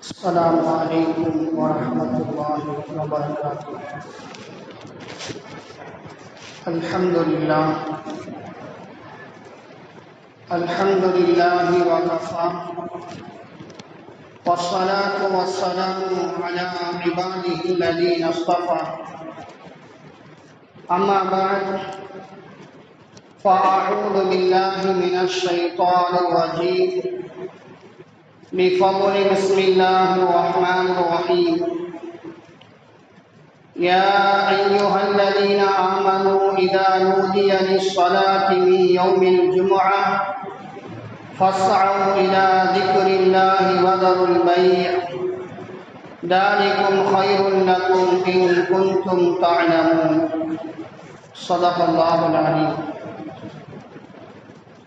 السلام عليكم ورحمة الله وبركاته. الحمد لله وكفى، والصلاة والسلام على عباده الذين اصطفى. أما بعد، فأعوذ بالله من الشيطان الرجيم. بفضل بسم الله الرحمن الرحيم. يا أيها الذين آمنوا إذا نودي للصلاة من يوم الجمعة فاسعوا إلى ذكر الله وذروا البيع ذلكم خير لكم إن كنتم تعلمون. صدق الله العليم.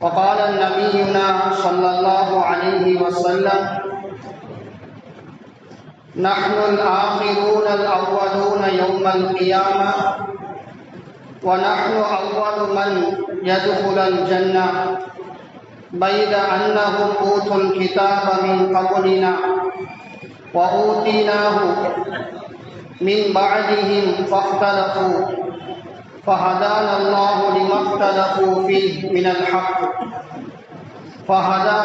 وقال نبينا صلى الله عليه وسلم: نحن الآخرون الأولون يوم القيامة ونحن أول من يدخل الجنة بيد أنهم أوتوا الكتاب من قبلنا وأوتيناه من بعدهم فاختلفوا فهدانا الله لما اختلفوا فيه من الحق فهدى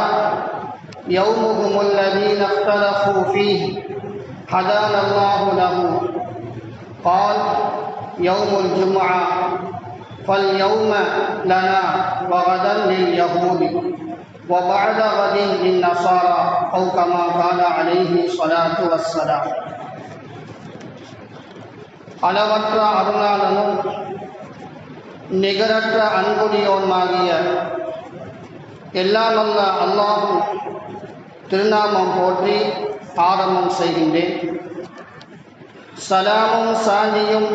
يومهم الذين اختلفوا فيه هدانا الله له. قال: يوم الجمعة فاليوم لنا وغدا لليهود وبعد غد للنصارى أو كما قال عليه الصلاة والسلام. அளவற்ற அருளாளனும் நிகரற்ற அன்புடையோனுமாகிய எல்லாம் வல்ல அல்லாஹ் திருநாமம் போற்றி ஆரம்பம் செய்கின்றேன். சலாமும் சாந்தியும்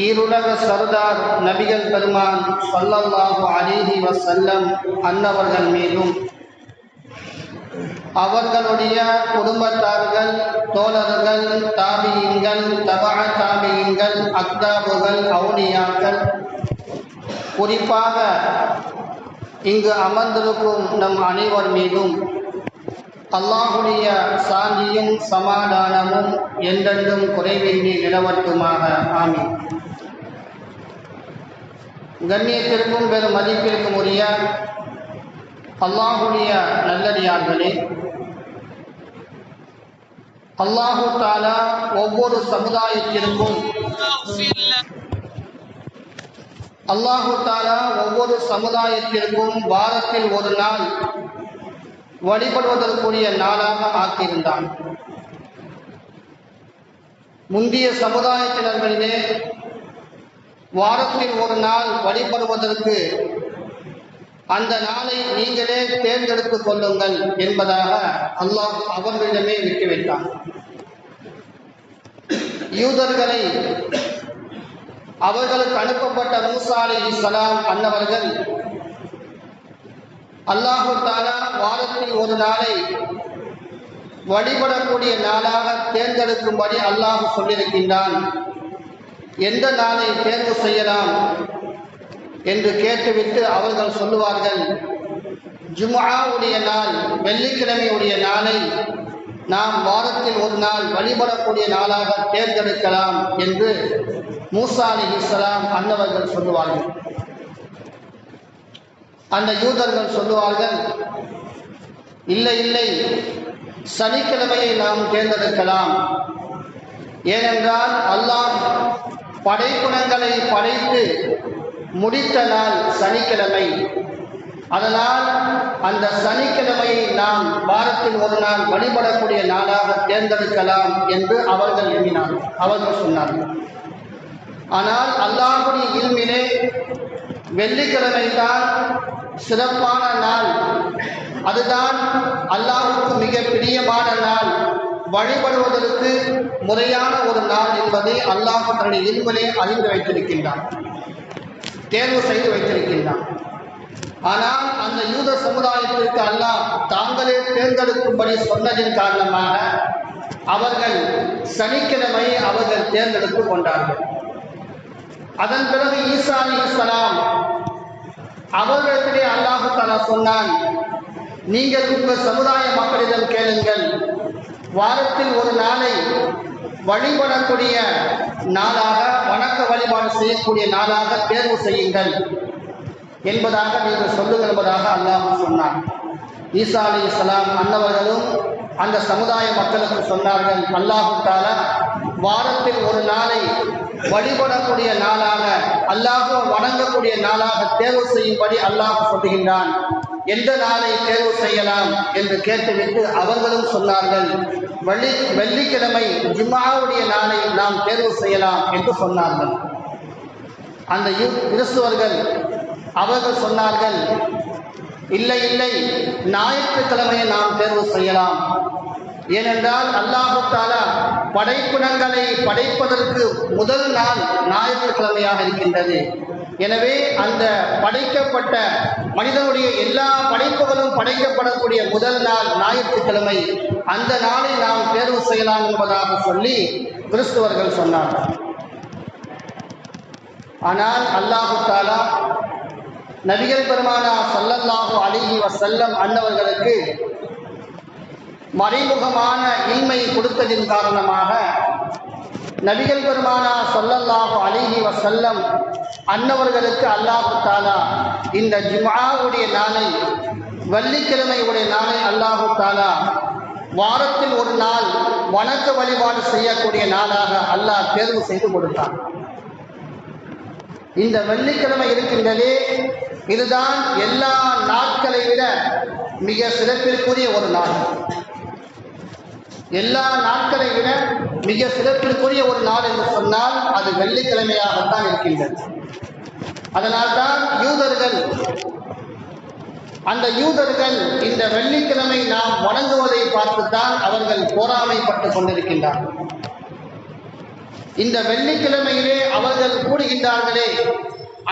ஈருலக சர்தார் நபிகள் பெருமான் ஸல்லல்லாஹு அலைஹி வஸல்லம் அன்னவர்கள் மீதும் அவர்களுடைய குடும்பத்தார்கள், தோழர்கள், தாபியீன்கள், தபஅ தாபியீன்கள், அக்தாபுகள், அவுலியாக்கள், குறிப்பாக இங்கு அமர்ந்திருக்கும் நம் அனைவர் மீதும் அல்லாஹுடைய சாந்தியும் சமாதானமும் என்றென்றும் குறைவின்றி நிலவட்டுமாக. ஆமீன். கண்ணியத்திற்கும் பெரும் மதிப்பிற்கும் உரிய அல்லாஹுடைய நல்லடியார்களே, அல்லாஹு தஆலா ஒவ்வொரு சமுதாயத்திற்கும் வாரத்தில் ஒரு நாள் வழிபடுவதற்குரிய நாளாக ஆக்கியிருந்தான். முந்தைய சமுதாயத்தினர்களிலே வாரத்தில் ஒரு நாள் வழிபடுவதற்கு அந்த நாளை நீங்களே தேர்ந்தெடுத்துக் கொள்ளுங்கள் என்பதாக அல்லாஹ் அவர்களிடமே விட்டுவிட்டான். யூதர்களை அவர்களுக்கு அனுப்பப்பட்ட மூசா அலைஹிஸ்ஸலாம் அன்னவர்கள் அல்லாஹு தஆலா வாரத்தில் ஒரு நாளை வழிபடக்கூடிய நாளாக தேர்ந்தெடுக்கும்படி அல்லாஹ் சொல்லியிருக்கின்றான். எந்த நாளை தேர்வு செய்யலாம் என்று கேட்டுவிட்டு அவர்கள் சொல்லுவார்கள், ஜும்ஆவுடைய நாள், வெள்ளிக்கிழமையுடைய நாளை நாம் வாரத்தில் ஒரு நாள் வழிபடக்கூடிய நாளாக தேர்ந்தெடுக்கலாம் என்று மூசா அலைஹிஸ்ஸலாம் அன்னவர்கள் சொல்லுவார்கள். அந்த யூதர்கள் சொல்லுவார்கள், இல்லை இல்லை, சனிக்கிழமையை நாம் தேர்ந்தெடுக்கலாம். ஏனென்றால் அல்லாஹ் படைப்புணங்களை படைத்து முடித்த நாள் சனிக்கிழமை. அதனால் அந்த சனிக்கிழமையை நாம் வாரத்தில் ஒரு நாள் வழிபடக்கூடிய நாளாக தேர்ந்தெடுக்கலாம் என்று அவர்கள் எண்ணினார்கள், அவர்கள் சொன்னார்கள். ஆனால் அல்லாஹ்வுடைய இல்மிலே வெள்ளிக்கிழமை தான் சிறப்பான நாள், அதுதான் அல்லாஹ்வுக்கு மிக பிரியமான நாள், வழிபடுவதற்கு முறையான ஒரு நாள் என்பதை அல்லாஹ் தன்னுடைய இல்மிலே அறிந்து வைத்திருக்கின்றான், தேர்வு செய்து வைத்திருக்கின்றான். ஆனால் அந்த யூத சமுதாயத்திற்கு அல்லாஹ் தாங்களே தேர்ந்தெடுக்கும்படி சொன்னதின் காரணமாக அவர்கள் சனிக்கிழமை அவர்கள் தேர்ந்தெடுத்துக் கொண்டார்கள். அதன் பிறகு ஈசா அலைஹிஸ்ஸலாம் அவர்களிடத்திலே அல்லாஹ் தஆலா சொன்னான், நீங்கள் உங்கள் சமுதாய மக்களிடம் கேளுங்கள், வாரத்தில் ஒரு நாளை வழிபடக்கூடிய நாளாக, வணக்க வழிபாடு செய்யக்கூடிய நாளாக தேர்வு செய்யுங்கள் என்பதாக நீங்கள் சொல்லுங்கள் என்பதாக அல்லாஹ் சொன்னார். ஈசா அலைஹிஸ்ஸலாம் அன்னவர்களும் அந்த சமுதாய மக்களுக்கு சொன்னார்கள், அல்லாஹ் தஆலா வாரத்தில் ஒரு நாளை வழிபடக்கூடிய நாளாக, அல்லாஹ் வணங்கக்கூடிய நாளாக தேர்வு செய்யும்படி அல்லாஹ் சொல்லுகின்றான். எந்த நாளை தேர்வு செய்யலாம் என்று கேட்டுவிட்டு அவர்களும் சொன்னார்கள், வெள்ளிக்கிழமை ஜும்ஆவுடைய நாளை நாம் தேர்வு செய்யலாம் என்று சொன்னார்கள். அந்த கிறிஸ்துவர்கள் அவர்கள் சொன்னார்கள், இல்லை இல்லை, ஞாயிற்றுக்கிழமையை நாம் தேர்வு செய்யலாம். ஏனென்றால் அல்லாஹ் தஆலா படைப்பினங்களை படைப்பதற்கு முதல் நாள் ஞாயிற்றுக்கிழமையாக இருக்கின்றது. எனவே அந்த படைக்கப்பட்ட மனிதனுடைய எல்லா படைப்புகளும் படைக்கப்படக்கூடிய முதல் நாள் ஞாயிற்றுக்கிழமை, அந்த நாளை நாம் தேர்வு செய்யலாம் என்பதாக சொல்லி கிறிஸ்துவர்கள் சொன்னார்கள். ஆனால் அல்லாஹ் தஆலா நபிகள் பெருமானார் ஸல்லல்லாஹு அலைஹி வஸல்லம் அன்னவர்களுக்கு மறைமுகமான இல்மை கொடுத்ததின் காரணமாக நபிகள் பெருமானார் ஸல்லல்லாஹு அலைஹி வஸல்லம் அன்னவர்களுக்கு அல்லாஹ் தஆலா இந்த ஜும்ஆவுடைய நாளை, வெள்ளிக்கிழமையுடைய நாளை அல்லாஹ் தஆலா வாரத்தில் ஒரு நாள் வணக்க வழிபாடு செய்யக்கூடிய நாளாக அல்லாஹ் தேர்வு செய்து கொடுத்தார். இந்த வெள்ளிக்கிழமை இருக்கின்றதே, இதுதான் எல்லா நாட்களை விட மிக சிறப்பிற்குரிய ஒரு நாள். எல்லா நாட்களை விட மிக சிறப்பிற்குரிய ஒரு நாள் என்று சொன்னால் அது வெள்ளிக்கிழமையாகத்தான் இருக்கின்றது. அதனால்தான் அந்த யூதர்கள் இந்த வெள்ளிக்கிழமை நாம் வணங்குவதை பார்த்துத்தான் அவர்கள் போராமைப்பட்டுக் கொண்டிருக்கின்றார்கள். இந்த வெள்ளிக்கிழமையிலே அவர்கள் கூடுகின்றார்களே,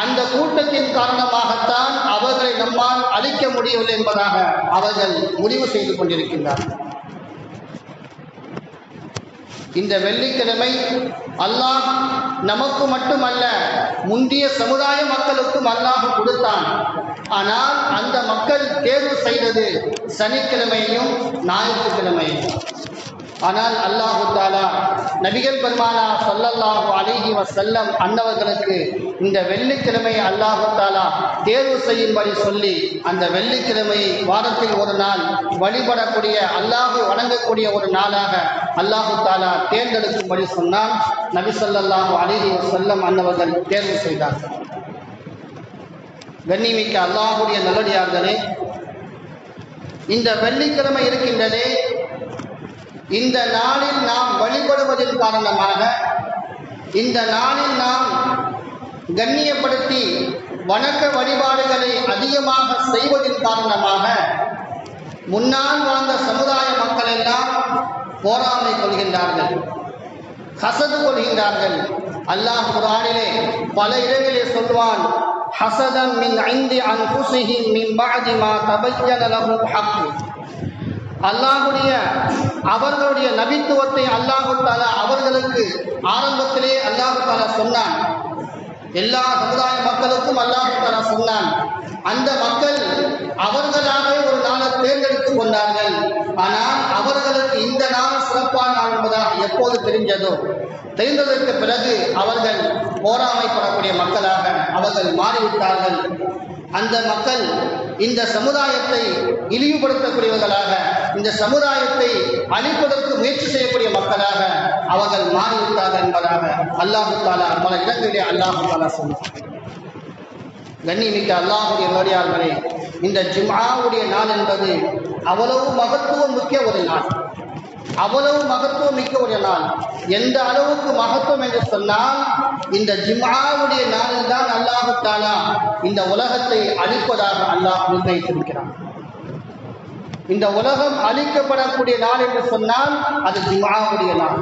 அந்த கூட்டத்தின் காரணமாகத்தான் அவர்களை நம்மால் அழிக்க முடியவில்லை என்பதாக அவர்கள் முடிவு செய்து கொண்டிருக்கின்றார்கள். இந்த வெள்ளிக்கிழமை அல்லாஹ் நமக்கு மட்டுமல்ல, முந்திய சமுதாய மக்களுக்கும் அல்லாஹ் கொடுத்தான். ஆனால் அந்த மக்கள் தேர்வு செய்தது சனிக்கிழமையும் ஞாயிற்றுக்கிழமையும். ஆனால் அல்லாஹ் தஆலா நபிகள் பெருமானார் ஸல்லல்லாஹு அலைஹி வஸல்லம் அன்னவர்களுக்கு இந்த வெள்ளிக்கிழமையை அல்லாஹ் தஆலா தேர்வு செய்யும்படி சொல்லி, அந்த வெள்ளிக்கிழமையை வாரத்தில் ஒரு நாள் வழிபடக்கூடிய, அல்லாஹ் வணங்கக்கூடிய ஒரு நாளாக அல்லாஹ் தஆலா தேர்ந்தெடுக்கும்படி சொன்னால் நபி ஸல்லல்லாஹு அலைஹி வஸல்லம் அன்னவர்கள் தேர்வு செய்தார்கள். கண்ணியமிக்க அல்லாஹ்வுடைய நல்லடியார்களே, இந்த வெள்ளிக்கிழமை இருக்கின்றதே, இந்த நாளில் நாம் வழிபடுவதன் காரணமாக, இந்த நாளில் நாம் கண்ணியப்படுத்தி வணக்க வழிபாடுகளை அதிகமாக செய்வதன் காரணமாக முன்னால் வாழ்ந்த சமுதாய மக்கள் எல்லாம் போராமை கொள்கின்றார்கள், ஹசது கொள்கின்றார்கள். அல்லாஹ் குர்ஆனிலே பல இடங்களிலே சொல்வான், ஹசதம் மின் இந்தி அன்ஃபுஸிஹிம் மின் பஅதி மா தபய்யன லஹுல் ஹக். அவர்களுடைய நபித்துவத்தை அல்லாஹ் தஆலா அவர்களுக்கு ஆரம்பத்திலே அல்லாஹ் தஆலா சொன்னான். எல்லா சமுதாய மக்களுக்கும் அல்லாஹ் தஆலா சொன்னான். அந்த மக்கள் அவர்களாகவே ஒரு நாளை தேர்ந்தெடுத்துக் கொண்டார்கள். ஆனால் அவர்களுக்கு இந்த நாள் சிறப்பான நாள் என்பதாக எப்போது தெரிந்ததற்கு பிறகு அவர்கள் போராமைப்படக்கூடிய மக்களாக அவர்கள் மாறிவிட்டார்கள். அந்த மக்கள் இந்த சமுதாயத்தை இழிவுபடுத்தக்கூடியவர்களாக, இந்த சமுதாயத்தை அழிப்பதற்கு முயற்சி செய்யக்கூடிய மக்களாக அவர்கள் மாறிவிட்டார்கள் என்பதாக அல்லாஹ் தஆலா பல இடங்களிலே அல்லாஹ் தஆலா சொன்னார். கண்ணியமிக்க அல்லாஹ்வுடைய நல்லடியார்களே, இந்த ஜும்ஆவுடைய நாள் என்பது அவ்வளவு மகத்துவம் மிக்க ஒரு நாள், அவ்வளவு மகத்துவம் மிக்க ஒரு நாள். எந்த அளவுக்கு மகத்துவம் என்று சொன்னால், இந்த ஜும்ஆவுடைய நாளில் தான் அல்லாஹ் தஆலா இந்த உலகத்தை அழிப்பதாக அல்லாஹ் நிர்ணயித்திருக்கிறான். இந்த உலகம் அழிக்கப்படக்கூடிய நாள் என்று சொன்னால் அது ஜும்ஆவுடைய நாள்.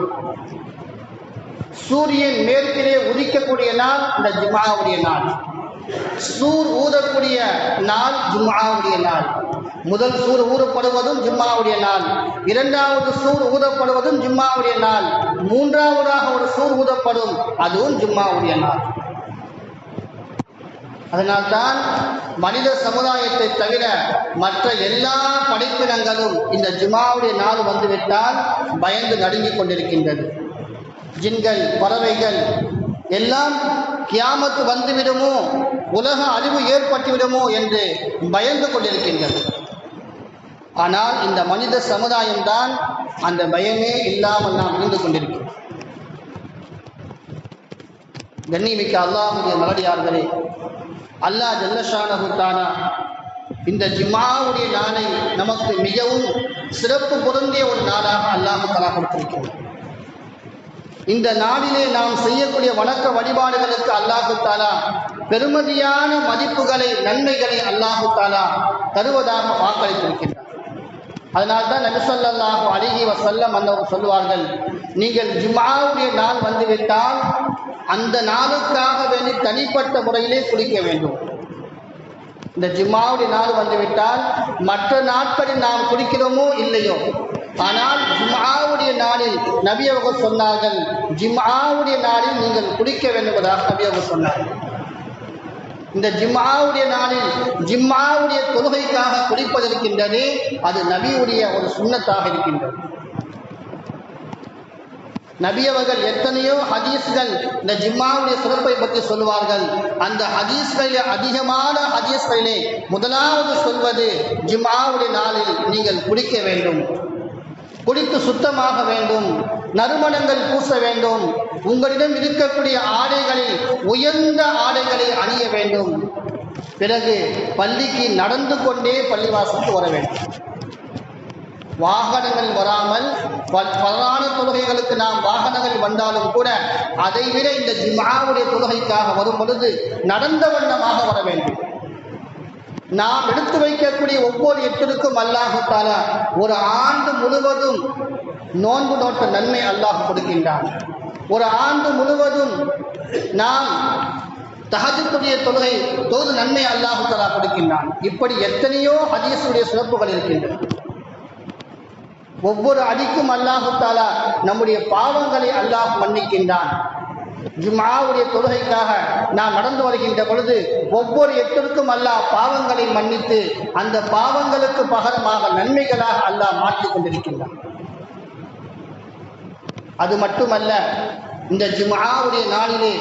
சூரியன் மேற்கிலே உதிக்கக்கூடிய நாள் இந்த ஜும்ஆவுடைய நாள். சூர் ஊதக்கூடிய நாள் ஜும்ஆவுடைய நாள். முதல் சூர் ஊதப்படுவதும் ஜும்ஆவுடைய நாள், இரண்டாவது சூர் ஊதப்படுவதும் ஜும்ஆவுடைய நாள், மூன்றாவதாக ஒரு சூர் ஊதப்படும், அதுவும் ஜும்ஆவுடைய நாள். அதனால்தான் மனித சமுதாயத்தை தவிர மற்ற எல்லா படைப்பினங்களும் இந்த ஜுமாவுடைய நாள் வந்துவிட்டால் பயந்து நடுங்கிக் கொண்டிருக்கின்றது. ஜின்கள், பறவைகள் எல்லாம் கியாமத்து வந்துவிடுமோ, உலக அழிவு ஏற்பட்டுவிடுமோ என்று பயந்து கொண்டிருக்கின்றது. ஆனால் இந்த மனித சமுதாயம்தான் அந்த பயமே இல்லாமல் நாம் இருந்து கொண்டிருக்கிறோம். கண்ணியமிக்க அல்லாஹ்வுடைய நல்லடியார்களே, அல்லாஹ் ஜல்லஷானஹு தஆலா இந்த ஜும்ஆவுடைய நாளை நமக்கு மிகவும் சிறப்பு பொருந்திய ஒரு நாளாக அல்லாஹ் தஆலா கொடுத்திருக்கிறார். இந்த நாளிலே நாம் செய்யக்கூடிய வணக்க வழிபாடுகளுக்கு அல்லாஹு தஆலா பெருமதியான மதிப்புகளை, நன்மைகளை அல்லாஹு தஆலா தருவதாக வாக்களித்திருக்கின்றார். அதனால்தான் நபி ஸல்லல்லாஹு அலைஹி வஸல்லம் அன்னவர்கள் சொல்வார்கள், நீங்கள் ஜும்ஆவுடைய நாள் வந்துவிட்டால் அந்த நாளுக்காக வேண்டி தனிப்பட்ட முறையிலே குளிக்க வேண்டும். இந்த ஜும்ஆவுடைய நாள் வந்துவிட்டால் மற்ற நாட்களில் நாம் குளிக்கிறோமோ இல்லையோ, ஆனால் ஜும்ஆவுடைய நாளில் நபி அவர்கள் சொன்னார்கள், ஜும்ஆவுடைய நாளில் நீங்கள் குளிக்க வேண்டுவதாக நபி அவர்கள் சொன்னார்கள். இந்த ஜும்ஆவுடைய நாளில் ஜும்ஆவுடைய தொழுகைக்காக குளிப்பதற்கின்றது, அது நபியுடைய ஒரு சுன்னத்தாக இருக்கின்றது. நபி அவர்கள் எத்தனையோ ஹதீஸ்கள் இந்த ஜும்ஆவுடைய சிறப்பை பற்றி சொல்வார்கள். அந்த ஹதீஸ்களிலே, அதிகமான ஹதீஸ்களிலே முதலாவது சொல்வது, ஜும்ஆவுடைய நாளில் நீங்கள் குளிக்க வேண்டும், குளித்து சுத்தமாக வேண்டும், நறுமணங்கள் பூச வேண்டும், உங்களிடம் இருக்கக்கூடிய ஆடைகளில் உயர்ந்த ஆடைகளை அணிய வேண்டும், பிறகு பள்ளிக்கு நடந்து கொண்டே பள்ளிவாசலுக்கு வர வேண்டும். வாகனங்கள் வராமல் பலான தொழுகைகளுக்கு நாம் வாகனங்கள் வந்தாலும் கூட அதைவிட இந்த ஜும்ஆவுடைய தொழுகைக்காக வரும் பொழுது நடந்த வண்ணமாக வர வேண்டும். நாம் எடுத்து வைக்கக்கூடிய ஒவ்வொரு எட்டிற்கும் அல்லாஹ் தஆலா ஒரு ஆண்டு முழுவதும் நோன்பு நோட்ட நன்மை அல்லாஹ் கொடுக்கின்றான். ஒரு ஆண்டு முழுவதும் நாம் தஹஜ்ஜுடைய தொழுகை தொழுது நன்மை அல்லாஹ் தஆலா கொடுக்கின்றான். இப்படி எத்தனையோ ஹதீஸுடைய சிறப்புகள் இருக்கின்றன. ஒவ்வொரு அடிக்கும் அல்லாஹ் தஆலா நம்முடைய பாவங்களை அல்லாஹ் மன்னிக்கின்றான். ஜும்ஆவுடைய தொழுகைக்காக நாம் நடந்து வருகின்ற பொழுது ஒவ்வொரு எட்டிற்கும் அல்லாஹ் பாவங்களை மன்னித்து அந்த பாவங்களுக்கு பகரமாக நன்மைகளாக அல்லாஹ் மாற்றிக் கொண்டிருக்கின்றான். அது மட்டுமல்ல, இந்த ஜும்ஆவுடைய நாளிலே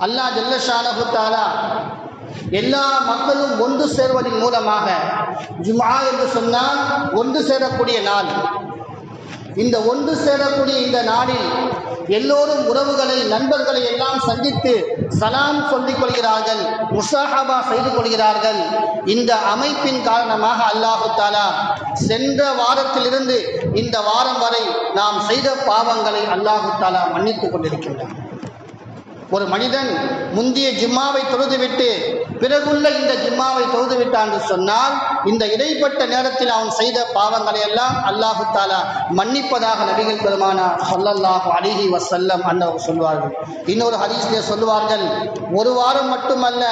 அல்லாஹ் ஜல்லஷானஹு தஆலா எல்லா மக்களும் ஒன்று சேர்வதன் மூலமாக, ஜும்ஆ என்று சொன்னால் ஒன்று சேரக்கூடிய நாள், இந்த ஒன்று சேரக்கூடிய இந்த நாளில் எல்லோரும் உறவுகளை, நண்பர்களை எல்லாம் சந்தித்து சலாம் சொல்லிக் கொள்கிறார்கள், முஸாஹபா செய்து கொள்கிறார்கள். இந்த அமைப்பின் காரணமாக அல்லாஹு தஆலா சென்ற வாரத்திலிருந்து இந்த வாரம் வரை நாம் செய்த பாவங்களை அல்லாஹு தஆலா மன்னித்துக் கொண்டிருக்கின்றார். ஒரு மனிதன் முந்தைய ஜும்மாவை தொழுதுவிட்டு பிறகுள்ள இந்த ஜும்மாவை தொழுதுவிட்டான் என்று சொன்னால், இந்த இடைப்பட்ட நேரத்தில் அவன் செய்த பாவங்களை எல்லாம் அல்லாஹு தஆலா மன்னிப்பதாக நபிகள் பெருமானார் ஸல்லல்லாஹு அலைஹி வஸல்லம் அன்னவர்கள் சொல்வார்கள். இன்னொரு ஹதீஸிலே சொல்வார்கள், ஒரு வாரம் மட்டுமல்ல,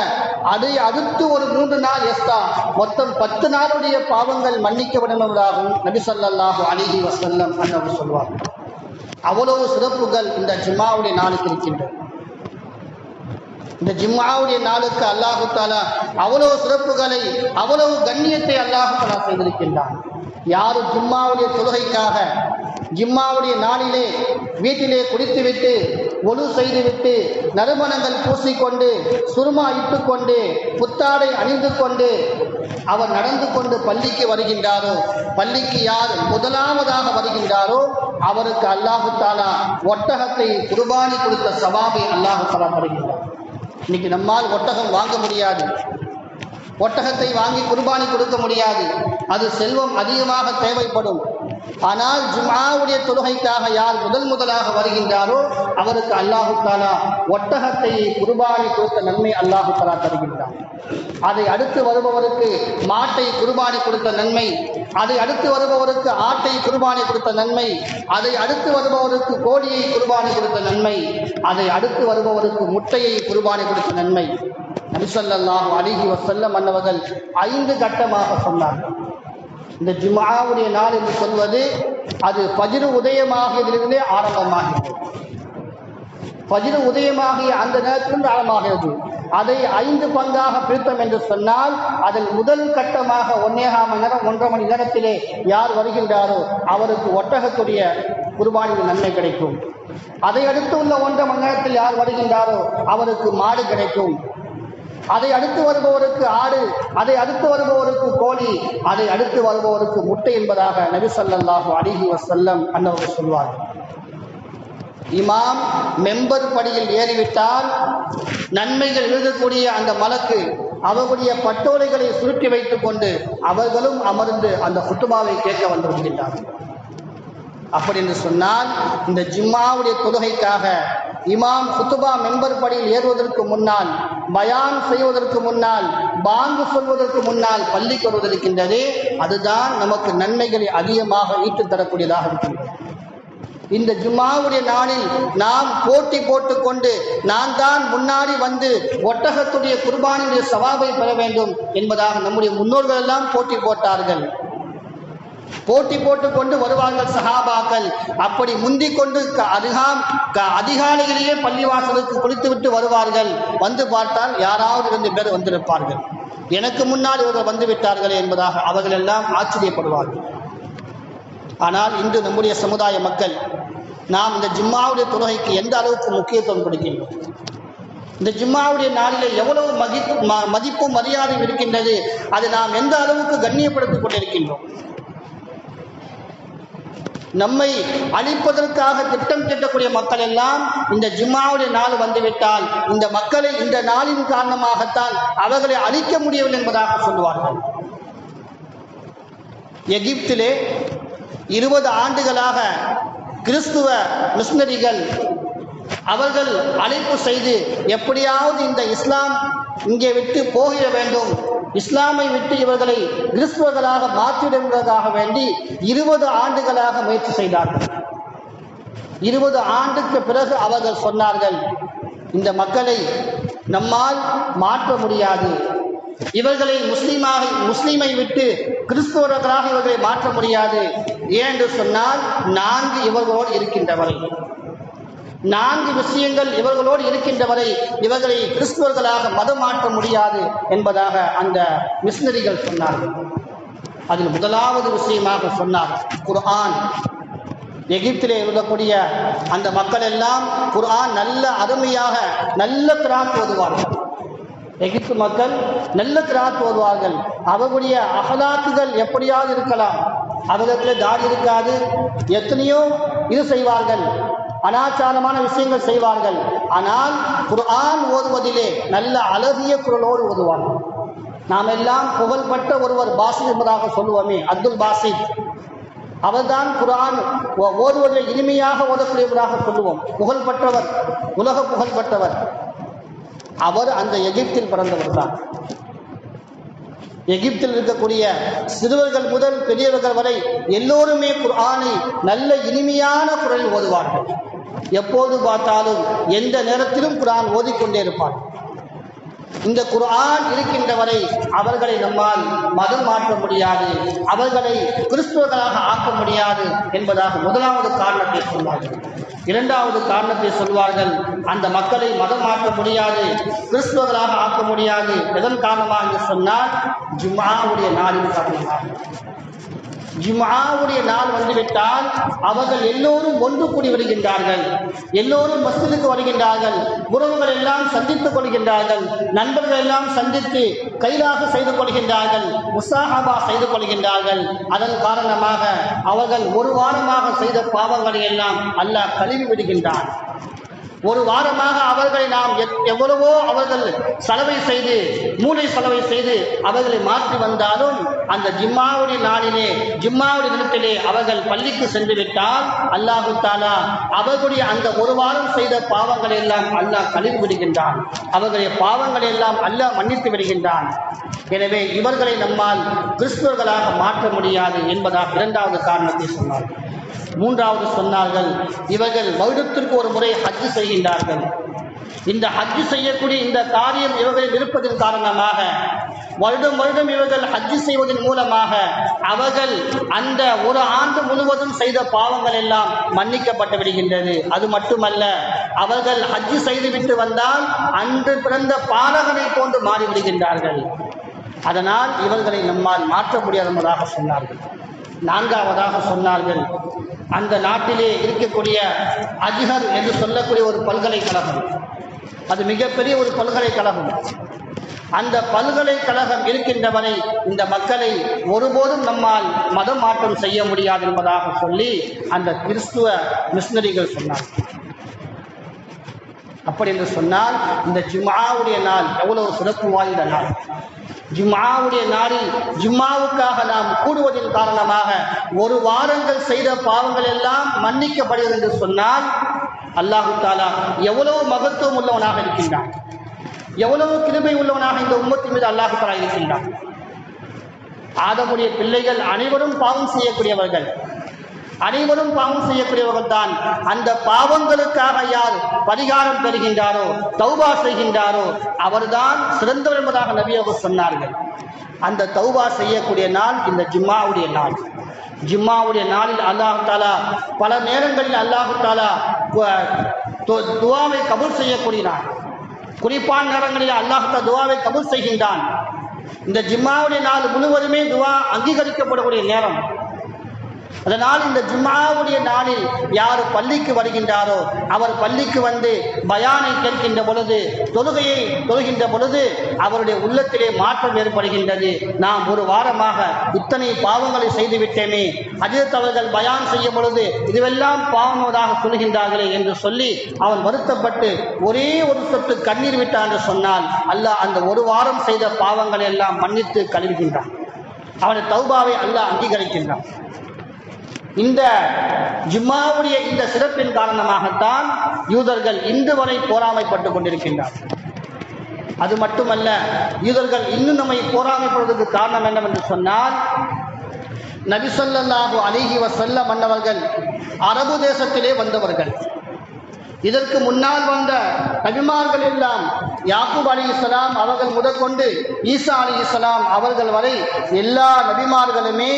அதை அடுத்து ஒரு 3 நாள் எஸ்தா, மொத்தம் 10 நாளுடைய பாவங்கள் மன்னிக்கப்படுவதாகவும் நபி ஸல்லல்லாஹு அலைஹி வஸல்லம் அன்னவர்கள் சொல்வார்கள். அவ்வளவு சிறப்புகள் இந்த ஜும்ஆவுடைய நாளுக்கு இருக்கின்றன. இந்த ஜும்ஆவுடைய நாளுக்கு அல்லாஹு தஆலா அவ்வளவு சிறப்புகளை, அவ்வளவு கண்ணியத்தை அல்லாஹு தஆலா செய்திருக்கின்றான். யாரு ஜும்ஆவுடைய தொழுகைக்காக ஜும்ஆவுடைய நாளிலே வீட்டிலே குளித்துவிட்டு ஒழு செய்துவிட்டு நறுமணங்கள் பூசிக்கொண்டு சுருமா இட்டுக்கொண்டு புத்தாடை அணிந்து கொண்டு அவர் நடந்து கொண்டு பள்ளிக்கு வருகின்றாரோ, பள்ளிக்கு யார் முதலாவதாக வருகின்றாரோ அவருக்கு அல்லாஹு தஆலா ஒட்டகத்தை குர்பானி கொடுத்த சவாபை அல்லாஹு தஆலா தருகின்றார். இன்னைக்கு நம்மால் ஒட்டகம் வாங்க முடியாது, ஒட்டகத்தை வாங்கி குர்பானி கொடுக்க முடியாது, அது செல்வம் அதிகமாக தேவைப்படும். ஆனால் ஜும்ஆவுடைய தொழுகைக்காக யார் முதலாக வருகின்றாரோ அவருக்கு அல்லாஹு தஆலா ஒட்டகத்தை குர்பானி கொடுத்த நன்மை அல்லாஹு தஆலா தருகின்றார். அதை அடுத்து வருபவருக்கு மாட்டை குர்பானி கொடுத்த நன்மை, அதை அடுத்து வருபவருக்கு ஆட்டை குர்பானி கொடுத்த நன்மை, அதை அடுத்து வருபவருக்கு கோழியை குர்பானி கொடுத்த நன்மை, அதை அடுத்து வருபவருக்கு முட்டையை குர்பானி கொடுத்த நன்மை. நபி ஸல்லல்லாஹு அலைஹி வஸல்லம் அன்னவர்கள் 5 கட்டமாக சொன்னார்கள். இந்த ஜும்ஆவுடைய நாள் என்று சொல்வது அது ஃபஜ்ர் உதயமாகியதிலிருந்தே ஆரம்பமாகிறது. ஃபஜ்ர் உதயமாகிய அந்த நேரத்திலிருந்து ஆழமாகிறது. அதை 5 பங்காக பிரித்தோம் என்று சொன்னால் அதில் முதல் கட்டமாக 1.5 மணி நேரம் 1.5 மணி நேரத்திலே யார் வருகின்றாரோ அவருக்கு ஒட்டகத்துடைய குர்பானியின் நன்மை கிடைக்கும். அதை அடுத்து உள்ள 1.5 மணி நேரத்தில் யார் வருகின்றாரோ அவருக்கு மாடு கிடைக்கும். அதை அடுத்து வருபவருக்கு ஆடு, அதை அடுத்து வருபவருக்கு கோழி, அதை அடுத்து வருபவருக்கு முட்டை என்பதாக நபி ஸல்லல்லாஹு அலைஹி வஸல்லம் அன்னவர்கள் சொல்வார்கள். இமாம் மெம்பர் படியில் ஏறிவிட்டால் நன்மைகள் எழுதக்கூடிய அந்த மலக்கு அவர்களுடைய பட்டோலைகளை சுருட்டி வைத்துக் கொண்டு அவர்களும் அமர்ந்து அந்த குத்துபாவை கேட்க வந்து விடுகின்றார்கள். அப்படி என்று சொன்னால் இந்த ஜும்மாவுடைய தொழுகைக்காக இமாம் குத்துபா மெம்பர் படியில் ஏறுவதற்கு முன்னால், பயான் செய்வதற்கு முன்னால், பாங்கு சொல்வதற்கு முன்னால் பள்ளிக்கு வருவதற்கின்றதே, அதுதான் நமக்கு நன்மைகளை அதிகமாக ஈட்டுத் தரக்கூடியதாக இருக்கின்றது. இந்த ஜும்மாவுடைய நாளில் நாம் போட்டி போட்டுக்கொண்டு நான் தான் முன்னாடி வந்து ஒட்டகத்துடைய குர்பானியுடைய சவாபை பெற வேண்டும் என்பதாக நம்முடைய முன்னோர்கள் எல்லாம் போட்டி போட்டார்கள். போட்டி போட்டுக்கொண்டு வருவார்கள் சஹாபாக்கள். அப்படி முந்திக் கொண்டு அதிகாலையிலேயே பள்ளிவாசலுக்கு குளித்துவிட்டு வருவார்கள். வந்து பார்த்தால் யாராவது 2 பேர் வந்திருப்பார்கள். எனக்கு முன்னால் இவர்கள் வந்து விட்டார்களே என்பதாக அவர்கள் எல்லாம் ஆச்சரியப்படுவார்கள். ஆனால் இன்று நம்முடைய சமுதாய மக்கள் நாம் இந்த ஜும்மாவுடைய தொழுகைக்கு எந்த அளவுக்கு முக்கியத்துவம் கொடுக்கின்றோம், இந்த ஜும்மாவுடைய நாளிலே எவ்வளவு மதிப்பு மரியாதை இருக்கின்றது, அதை நாம் எந்த அளவுக்கு கண்ணியப்படுத்திக் கொண்டிருக்கின்றோம். நம்மை அழிப்பதற்காக திட்டம் தீட்டக்கூடிய மக்கள் எல்லாம் இந்த ஜும்மாவுடைய நாள் வந்துவிட்டால் இந்த மக்களை இந்த நாளின் காரணமாகத்தான் அவர்களை அழிக்க முடியவில்லை என்பதாக சொல்லுவார்கள். எகிப்திலே 20 ஆண்டுகளாக கிறிஸ்துவ மிஷனரிகள் அவர்கள் அழைப்பு செய்து எப்படியாவது இந்த இஸ்லாம் இங்கே விட்டு போகிட வேண்டும், இஸ்லாமை விட்டு இவர்களை கிறிஸ்துவர்களாக மாற்றிடுவதற்காக வேண்டி 20 ஆண்டுகளாக முயற்சி செய்தார்கள். 20 ஆண்டுக்கு பிறகு அவர்கள் சொன்னார்கள், இந்த மக்களை நம்மால் மாற்ற முடியாது, இவர்களை முஸ்லீமை விட்டு கிறிஸ்துவர்களாக இவர்களை மாற்ற முடியாது. ஏன் சொன்னால் 4 இவர்களோடு இருக்கின்றவரை, 4 விஷயங்கள் இவர்களோடு இருக்கின்றவரை இவர்களை கிறிஸ்துவர்களாக மதம் மாற்ற முடியாது என்பதாக அந்த மிஷனரிகள் சொன்னார்கள். அதில் முதலாவது விஷயமாக சொன்னார் குர்ஆன். எகிப்திலே இருக்கக்கூடிய அந்த மக்கள் எல்லாம் குர்ஆன் நல்ல அருமையாக நல்ல கிராத் ஓதுவார்கள். எகிப்து மக்கள் நல்ல கிராத் ஓதுவார்கள். அவர்களுடைய அகலாக்குகள் எப்படியாவது இருக்கலாம், அவர்களிடத்தில் தாடி இருக்காது, எத்தனையோ இது செய்வார்கள், அனாச்சாரமான விஷயங்கள் செய்வார்கள். ஆனால் குர்ஆன் ஓதுவதிலே நல்ல அழகிய குரலோடு ஓதுவார்கள். நாம் எல்லாம் புகழ்பெற்ற ஒருவர் பாசித் என்பதாக சொல்லுவோமே, அப்துல் பாசித், அவர்தான் குர்ஆன் ஓதுவதில் இனிமையாக ஓதக்கூடியவராக சொல்லுவோம். புகழ்பெற்றவர், உலக புகழ்பெற்றவர். அவர் அந்த எகிப்தில் பிறந்தவர் தான். எகிப்தில் இருக்கக்கூடிய சிறுவர்கள் முதல் பெரியவர்கள் வரை எல்லோருமே குர்ஆனை நல்ல இனிமையான குரலில் ஓதுவார்கள். எப்போது பார்த்தாலும் எந்த நேரத்திலும் குர்ஆன் ஓதிக்கொண்டே இருப்பார். இந்த குர்ஆன் இருக்கின்ற வரை அவர்களை நம்மால் மதம் மாற்ற முடியாது, அவர்களை கிறிஸ்துவர்களாக ஆக்க முடியாது என்பதாக முதலாவது காரணத்தை சொல்வார்கள். இரண்டாவது காரணத்தை சொல்வார்கள், அந்த மக்களை மதம் மாற்ற முடியாது, கிறிஸ்துவர்களாக ஆக்க முடியாது. எதன் காரணமாக என்று சொன்னால் ஜும்ஆவுடைய நாளின் காரணமாக. ஜும்ஆவுடைய நாள் வந்துவிட்டால் அவர்கள் எல்லோரும் ஒன்று கூடி வருகின்றார்கள், எல்லோரும் மஸ்ஜிதுக்கு வருகின்றார்கள், உறவுகள் எல்லாம் சந்தித்துக் கொள்கின்றார்கள், நண்பர்கள் எல்லாம் சந்தித்து கைலாக செய்து கொள்கின்றார்கள், முசாஹபா செய்து கொள்கின்றார்கள். அதன் காரணமாக அவர்கள் ஒரு வாரமாக செய்த பாவங்களை எல்லாம் அல்லாஹ் கழுவி விடுகின்றான். ஒரு வாரமாக அவர்களை நாம் எவ்வளவோ அவர்கள் செலவை செய்து மூளை செலவை செய்து அவர்களை மாற்றி வந்தாலும் அந்த ஜும்மாவுடைய நாளிலே ஜும்மாவுடைய தினத்திலே அவர்கள் பள்ளிக்கு சென்று விட்டால் அல்லாஹு தஆலா அவர்களுடைய அந்த ஒரு வாரம் செய்த பாவங்களை எல்லாம் அல்லாஹ் கழுவி விடுகின்றான். அவர்களுடைய பாவங்களை எல்லாம் அல்லாஹ் மன்னித்து விடுகின்றான். எனவே இவர்களை நம்மால் கிறிஸ்துவர்களாக மாற்ற முடியாது என்பதாக இரண்டாவது காரணத்தை சொன்னார்கள். மூன்றாவது சொன்னார்கள், இவர்கள் வருடத்திற்கு ஒரு முறை ஹஜ் செய்கின்றார்கள். இந்த ஹஜ் செய்யக்கூடிய இந்த காரியம் இவர்களில் இருப்பதன் காரணமாக வருடம் இவர்கள் ஹஜ் செய்வதன் மூலமாக அவர்கள் அந்த ஒரு ஆண்டு முழுவதும் செய்த பாவங்கள் எல்லாம் மன்னிக்கப்பட்டு விடுகின்றது. அது மட்டுமல்ல, அவர்கள் ஹஜ் செய்துவிட்டு வந்தால் அன்று பிறந்த பாலகனை போன்று மாறிவிடுகின்றார்கள். அதனால் இவர்களை நம்மால் மாற்ற முடியாது என்பதாக சொன்னார்கள். நான்காவதாக சொன்னார்கள், அந்த நாட்டிலே இருக்கக்கூடிய அஜ்ஹர் என்று சொல்லக்கூடிய ஒரு பல்கலைக்கழகம், அது மிகப்பெரிய ஒரு பல்கலைக்கழகம். அந்த பல்கலைக்கழகம் இருக்கின்றவரை இந்த மக்களை ஒருபோதும் நம்மால் மதம் மாற்றம் செய்ய முடியாது என்பதாக சொல்லி அந்த கிறிஸ்துவ மிஷனரிகள் சொன்னார்கள். அப்படி என்று சொன்னால் இந்த ஜும்ஆவுடைய நாள் எவ்வளவு சிறப்பு வாய்ந்த நாள். ஜும்ஆவுடைய நாளில் ஜும்ஆவுக்காக நாம் கூடுவதன் காரணமாக ஒரு வாரங்கள் செய்த பாவங்கள் எல்லாம் மன்னிக்கப்படுகிறது என்று சொன்னால் அல்லாஹு தஆலா எவ்வளவு மகத்துவம் உள்ளவனாக இருக்கின்றான், எவ்வளவு கிருபை உள்ளவனாக இந்த உம்மத்தின் மீது அல்லாஹு தஆலா இருக்கின்றான். ஆதமுடைய பிள்ளைகள் அனைவரும் பாவம் செய்யக்கூடியவர்கள், அனைவரும் பாவம் செய்யக்கூடியவர்கள் தான். அந்த பாவங்களுக்காக யார் பரிகாரம் பெறுகின்றாரோ, தௌபா செய்கின்றாரோ, அவர்தான் சிறந்தவர் என்பதாக நபி அவர்கள் சொன்னார்கள். அந்த தௌபா செய்யக்கூடிய நாள் இந்த ஜும்ஆவுடைய நாள். ஜும்ஆவுடைய நாளில் அல்லாஹ் தஆலா பல நேரங்களில் அல்லாஹ் தஆலா துஆவை கபூல் செய்யக்கூடிய நாள். குறிப்பான நேரங்களில் அல்லாஹ் தஆலா துஆவை கபூல் செய்கின்றான். இந்த ஜும்ஆவுடைய நாள் முழுவதுமே துஆ அங்கீகரிக்கப்படக்கூடிய நேரம். அதனால் இந்த ஜும்ஆவுடைய நாளில் யார் பள்ளிக்கு வருகின்றாரோ அவர் பள்ளிக்கு வந்து பயானை கேட்கின்ற பொழுது, தொழுகையை தொழுகின்ற பொழுது அவருடைய உள்ளத்திலே மாற்றம் ஏற்படுகின்றது. நாம் ஒரு வாரமாக இத்தனை பாவங்களை செய்துவிட்டேனே, ஹஜ்ரத் அவர்கள் பயான் செய்யும் பொழுது இதுவெல்லாம் பாவமாக சொல்கின்றார்களே என்று சொல்லி அவன் வருத்தப்பட்டு ஒரே ஒரு சொட்டு கண்ணீர் விட்டான் என்று சொன்னால் அல்லாஹ் அந்த ஒரு வாரம் செய்த பாவங்களை எல்லாம் மன்னித்து கழுவுகின்றான். அவனுடைய தௌபாவை அல்லாஹ் அங்கீகரிக்கின்றான். இந்த ஜும்ஆவுடைய இந்த சிறப்பின் காரணமாகத்தான் யூதர்கள் இன்று வரை போராமைப்பட்டுக் கொண்டிருக்கின்றார்கள். அது மட்டுமல்ல, யூதர்கள் இன்னும் நம்மை போராமைப்படுவதற்கு காரணம் என்னவென்று சொன்னால், நபி ஸல்லல்லாஹு அலைஹி வஸல்லம் அன்னவர்கள் அரபு தேசத்திலே வந்தவர்கள். இதற்கு முன்னால் வந்த நபிமார்கள் எல்லாம் யாக்கூப் அலைஹிஸ்ஸலாம் அவர்கள் முதற்கொண்டு ஈசா அலைஹிஸ்ஸலாம் அவர்கள் வரை எல்லா நபிமார்களுமே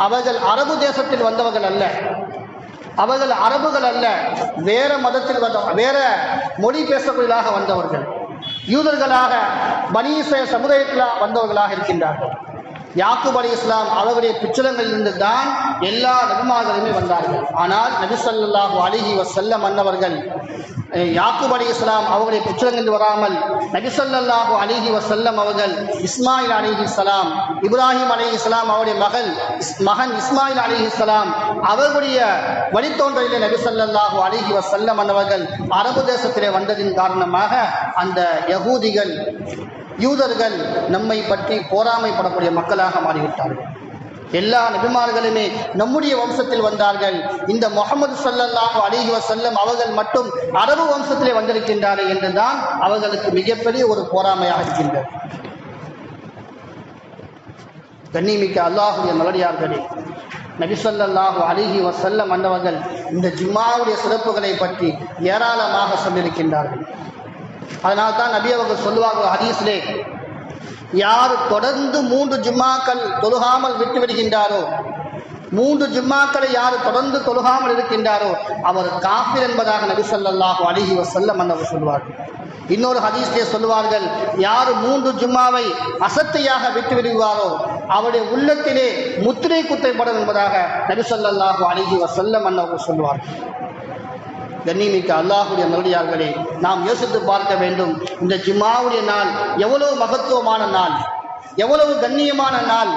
அவர்கள் அரபு தேசத்தில் வந்தவர்கள் அல்ல, அவர்கள் அரபுகள் அல்ல, வேற மதத்தில் வந்த வேற மொழி பேசக்கூடியதாக வந்தவர்கள், யூதர்களாக பனி இஸ்ரவேல் சமுதாயத்தில் வந்தவர்களாக இருக்கின்றார்கள். யாக்கூப் அலைஹிஸ்ஸலாம் அவருடைய பிச்சலங்களிலிருந்து தான் எல்லா நபிமார்களுமே வந்தார்கள். ஆனால் நபி ஸல்லல்லாஹு அலைஹி வஸல்லம் அன்னவர்கள் யாக்கூப் அலைஹிஸ்ஸலாம் அவருடைய பிச்சலங்களில் வராமல் நபி ஸல்லல்லாஹு அலைஹி வஸல்லம் அவர்கள் இஸ்மாயில் அலைஹிஸ்ஸலாம், இப்ராஹிம் அலைஹிஸ்ஸலாம் அவருடைய மகன் இஸ்மாயில் அலைஹிஸ்ஸலாம் அவர்களுடைய வழித்தோன்றலிலே நபி ஸல்லல்லாஹு அலைஹி வஸல்லம் அன்னவர்கள் அரபு தேசத்திலே வந்ததின் காரணமாக அந்த யகூதிகள் யூதர்கள் நம்மை பற்றி போராமைப்படக்கூடிய மக்களாக மாறிவிட்டார்கள். எல்லா நபிமார்களுமே நம்முடைய வம்சத்தில் வந்தார்கள், இந்த முஹம்மது ஸல்லல்லாஹு அலைஹி வஸல்லம் அவர்கள் மட்டும் அரபு வம்சத்திலே வந்திருக்கின்றார்கள் என்றுதான் அவர்களுக்கு மிகப்பெரிய ஒரு போராமையாக இருக்கின்றது. கண்ணியமிக்க அல்லாஹ்வுடைய நல்லடியார்களே, நபி ஸல்லல்லாஹு அலைஹி வஸல்லம் அன்னவர்கள் இந்த ஜும்ஆவுடைய சிறப்புகளை பற்றி ஏராளமாக சொல்லியிருக்கின்றார்கள். அதனால் தான் நபி அவர்கள் சொல்லுவார்கள் ஹதீஸிலே, யார் தொடர்ந்து 3 ஜும்மாக்கள் தொழுகாமல் விட்டு விடுகின்றாரோ, 3 ஜும்மாக்களை யார் தொடர்ந்து தொழுகாமல் இருக்கின்றாரோ அவர் காஃபிர் என்பதாக நபி ஸல்லல்லாஹு அலைஹி வஸல்லம் அன்னவர் சொல்வார்கள். இன்னொரு ஹதீஸிலே சொல்லுவார்கள், யார் 3 ஜும்மாவை அசத்தையாக விட்டு விடுவாரோ அவருடைய உள்ளத்திலே முத்திரை குத்தப்படும் என்பதாக நபி ஸல்லல்லாஹு அலைஹி வஸல்லம் அன்னவர் சொல்வார்கள். கண்ணியமிக்க அல்லாஹ்வுடைய நல்லடியார்களே, நாம் யோசித்து பார்க்க வேண்டும், இந்த ஜும்ஆவுடைய நாள் எவ்வளவு மகத்துவமான நாள், எவ்வளவு கண்ணியமான நாள்.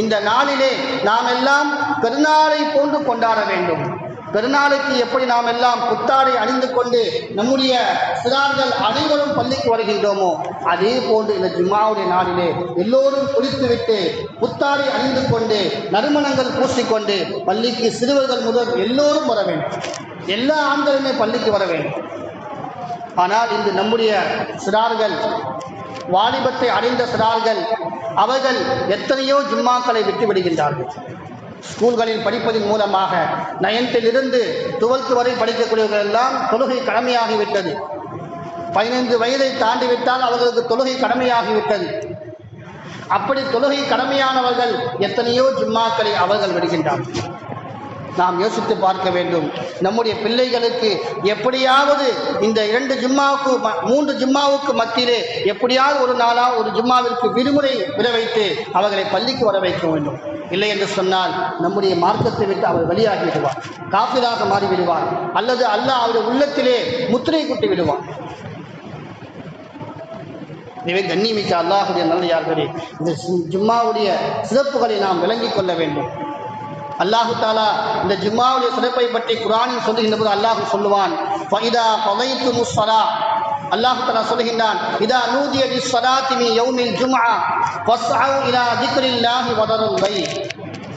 இந்த நாளிலே நாம் எல்லாம் பெருநாளை போன்று கொண்டாட வேண்டும். பெருநாளுக்கு எப்படி நாம் எல்லாம் புத்தாடை அணிந்து கொண்டு நம்முடைய சிறார்கள் அனைவரும் பள்ளிக்கு வருகின்றோமோ அதே போன்று இந்த ஜும்ஆவுடைய நாளிலே எல்லோரும் குளித்துவிட்டு புத்தாடை அணிந்து கொண்டு நறுமணங்கள் பூசிக்கொண்டு பள்ளிக்கு சிறுவர்கள் முதல் எல்லோரும் வர வேண்டும். எல்லா ஆண்களுமே பள்ளிக்கு வர வேண்டும். ஆனால் இன்று நம்முடைய சிறார்கள், வாலிபத்தை அடைந்த சிறார்கள், அவர்கள் எத்தனையோ ஜும்மாக்களை விட்டு விடுகின்றார்கள். ஸ்கூல்களில் படிப்பதன் மூலமாக 9th இருந்து 12th வரை படிக்கக்கூடியவர்கள் எல்லாம் தொழுகை கடமையாகிவிட்டது. 15 வயதை தாண்டிவிட்டால் அவர்களுக்கு தொழுகை கடமையாகிவிட்டது. அப்படி தொழுகை கடமையானவர்கள் எத்தனையோ ஜும்மாக்களை அவர்கள் விடுகின்றார்கள். நாம் யோசித்து பார்க்க வேண்டும். நம்முடைய பிள்ளைகளுக்கு எப்படியாவது இந்த 2 ஜும்மாவுக்கு 3 ஜும்மாவுக்கு மத்தியிலே எப்படியாவது ஒரு நாளா ஒரு ஜும்மாவிற்கு விடுமுறை விட வைத்து அவர்களை பள்ளிக்கு வர வைக்க வேண்டும். இல்லை என்று சொன்னால் நம்முடைய மார்க்கத்தை விட்டு அவர் வெளியாகி விடுவார், காபிராக மாறிவிடுவார், அல்லது அல்லாஹ் அவருடைய உள்ளத்திலே முத்திரை குட்டி விடுவார். எனவே கண்ணியமிக்க அல்லாஹுடைய நல்லடியார்களே, இந்த ஜும்மாவுடைய சிறப்புகளை நாம் விளங்கிக் கொள்ள வேண்டும். அல்லாஹு தாலா இந்த ஜும்மாவுடைய சிறப்பை பற்றி குர்ஆனில் சொல்லுகின்ற போது அல்லாஹ் சொல்லுவான், ஃபைதா கதைத்துமுஸ் ஸலா, அல்லாஹு தாலா சொல்லுகின்றான், இதா நூதிய லிஸ்ஸலாத்தி மின் யௌமில் ஜும்ஆ ஃபஸ்அவு இலா திக்ரில்லாஹி வதருல் பை.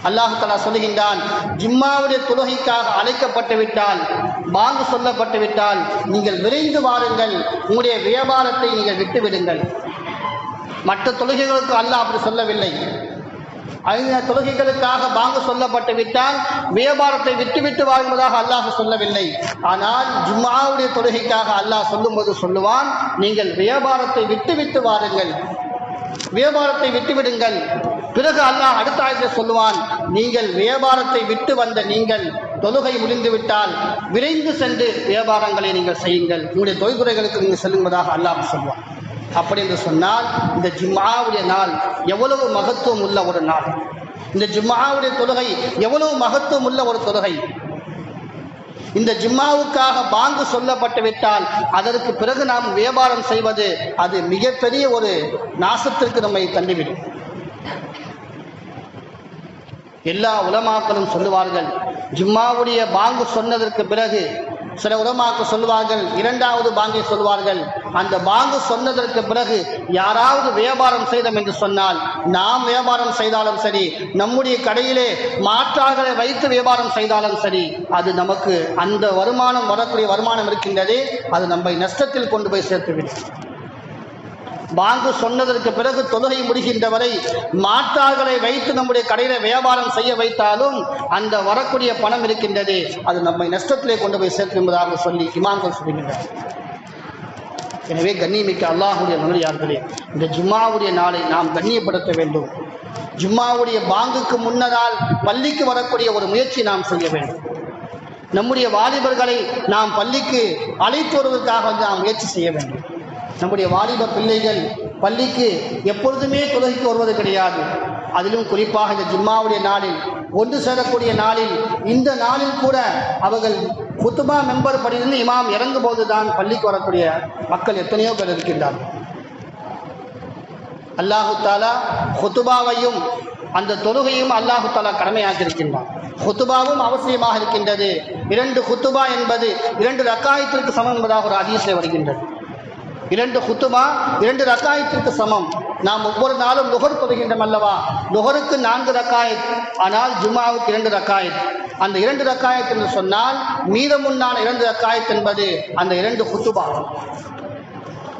அல்லாஹு தாலா சொல்லுகின்றான், ஜும்மாவுடைய தொழுகைக்காக அழைக்கப்பட்டு விட்டால், பாங்கு சொல்லப்பட்டு விட்டால் நீங்கள் விரைந்து வாருங்கள், உங்களுடைய வியாபாரத்தை நீங்கள் விட்டுவிடுங்கள். மற்ற தொழுகைகளுக்கு அல்லாஹ் அப்படி சொல்லவில்லை. ஐந்து தொழுகைகளுக்காக பாங்கு சொல்லப்பட்டு விட்டால் வியாபாரத்தை விட்டுவிட்டு வாழ்வதாக அல்லாஹ் சொல்லவில்லை. ஆனால் ஜும்ஆவுடைய தொழுகைக்காக அல்லாஹ் சொல்லும்போது சொல்லுவான், நீங்கள் வியாபாரத்தை விட்டுவிட்டு வாருங்கள், வியாபாரத்தை விட்டுவிடுங்கள். பிறகு அல்லாஹ் அடுத்த ஆயத்தில் சொல்லுவான், நீங்கள் வியாபாரத்தை விட்டு வந்த நீங்கள் தொழுகை முடிந்துவிட்டால் விரைந்து சென்று வியாபாரங்களை நீங்கள் செய்யுங்கள், உங்களுடைய தொழில்துறைகளுக்கு நீங்கள் செல்லுவதாக அல்லாஹ் சொல்லுவான். அப்படி என்று சொன்னால் இந்த ஜும்ஆவுடைய நாள் எவ்வளவு மகத்துவம் உள்ள ஒரு நாள், இந்த ஜும்ஆவுடைய தொழுகை எவ்வளவு மகத்துவம் உள்ள ஒரு தொழுகை. இந்த ஜும்மாவுக்காக பாங்கு சொல்லப்பட்டு விட்டால் அதற்கு பிறகு நாம் வியாபாரம் செய்வது அது மிகப்பெரிய ஒரு நாசத்திற்கு நம்மை தள்ளிவிடும். எல்லா உலமாக்களும் சொல்லுவார்கள், ஜும்மாவுடைய பாங்கு சொன்னதற்கு பிறகு சில உலமாக்கள் சொல்லுவார்கள், 2வது பாங்கை சொல்வார்கள். அந்த பாங்கு சொன்னதற்கு பிறகு யாராவது வியாபாரம் செய்தோம் என்று சொன்னால், நாம் வியாபாரம் செய்தாலும் சரி, நம்முடைய கடையிலே மாற்றார்களை வைத்து வியாபாரம் செய்தாலும் சரி, அது நமக்கு அந்த வருமானம் வரக்கூடிய வருமானம் இருக்கின்றதே, அது நம்மை நஷ்டத்தில் கொண்டு போய் சேர்த்துவிடும். பாங்கு சொன்னதற்கு பிறகு தொழுகை முடிகின்ற வரை மாற்றார்களை வைத்து நம்முடைய கடையில வியாபாரம் செய்ய வைத்தாலும் அந்த வரக்கூடிய பணம் இருக்கின்றதே, அது நம்மை நஷ்டத்திலே கொண்டு போய் சேர்க்கும் என்பதாக சொல்லி இமாம்கள் சொல்லுகின்றனர். எனவே கண்ணியமிக்க அல்லாஹுடைய நல்லடியார்களே, இந்த ஜும்மாவுடைய நாளை நாம் கண்ணியப்படுத்த வேண்டும். ஜும்மாவுடைய பாங்குக்கு முன்னதால் பள்ளிக்கு வரக்கூடிய ஒரு முயற்சி நாம் செய்ய வேண்டும். நம்முடைய வாலிபர்களை நாம் பள்ளிக்கு அழைத்து வருவதற்காக நாம் முயற்சி செய்ய வேண்டும். நம்முடைய வாலிப பிள்ளைகள் பள்ளிக்கு எப்பொழுதுமே தொழுகைக்கு வருவது கிடையாது. அதிலும் குறிப்பாக இந்த ஜும்மாவுடைய நாளில் ஒன்று சேரக்கூடிய நாளில், இந்த நாளில் கூட அவர்கள் குத்துபா மெம்பர் படியிலிருந்து இமாம் இறங்கும் போது தான் பள்ளிக்கு வரக்கூடிய மக்கள் எத்தனையோ பேர் இருக்கின்றார்கள். அல்லாஹு தாலா குத்துபாவையும் அந்த தொழுகையும் அல்லாஹு தாலா கடமையாக்கியிருக்கின்றான். குத்துபாவும் அவசியமாக இருக்கின்றது. 2 குத்துபா என்பது 2 ரக்காயத்திற்கு சமம் என்பதாக ஒரு ஹதீஸிலே வருகின்றது. 2 குத்துபா 2 ரக்காயத்திற்கு சமம். நாம் ஒவ்வொரு நாளும் லுஹர் தொழுகின்றோம் அல்லவா, லுஹருக்கு 4 ரக்காயத், ஆனால் ஜும்மாவுக்கு 2 ரக்காயத். அந்த 2 ரக்காயத் என்று சொன்னால் மீதமுன்னான 2 ரக்காயத் என்பது அந்த 2 குத்துபா.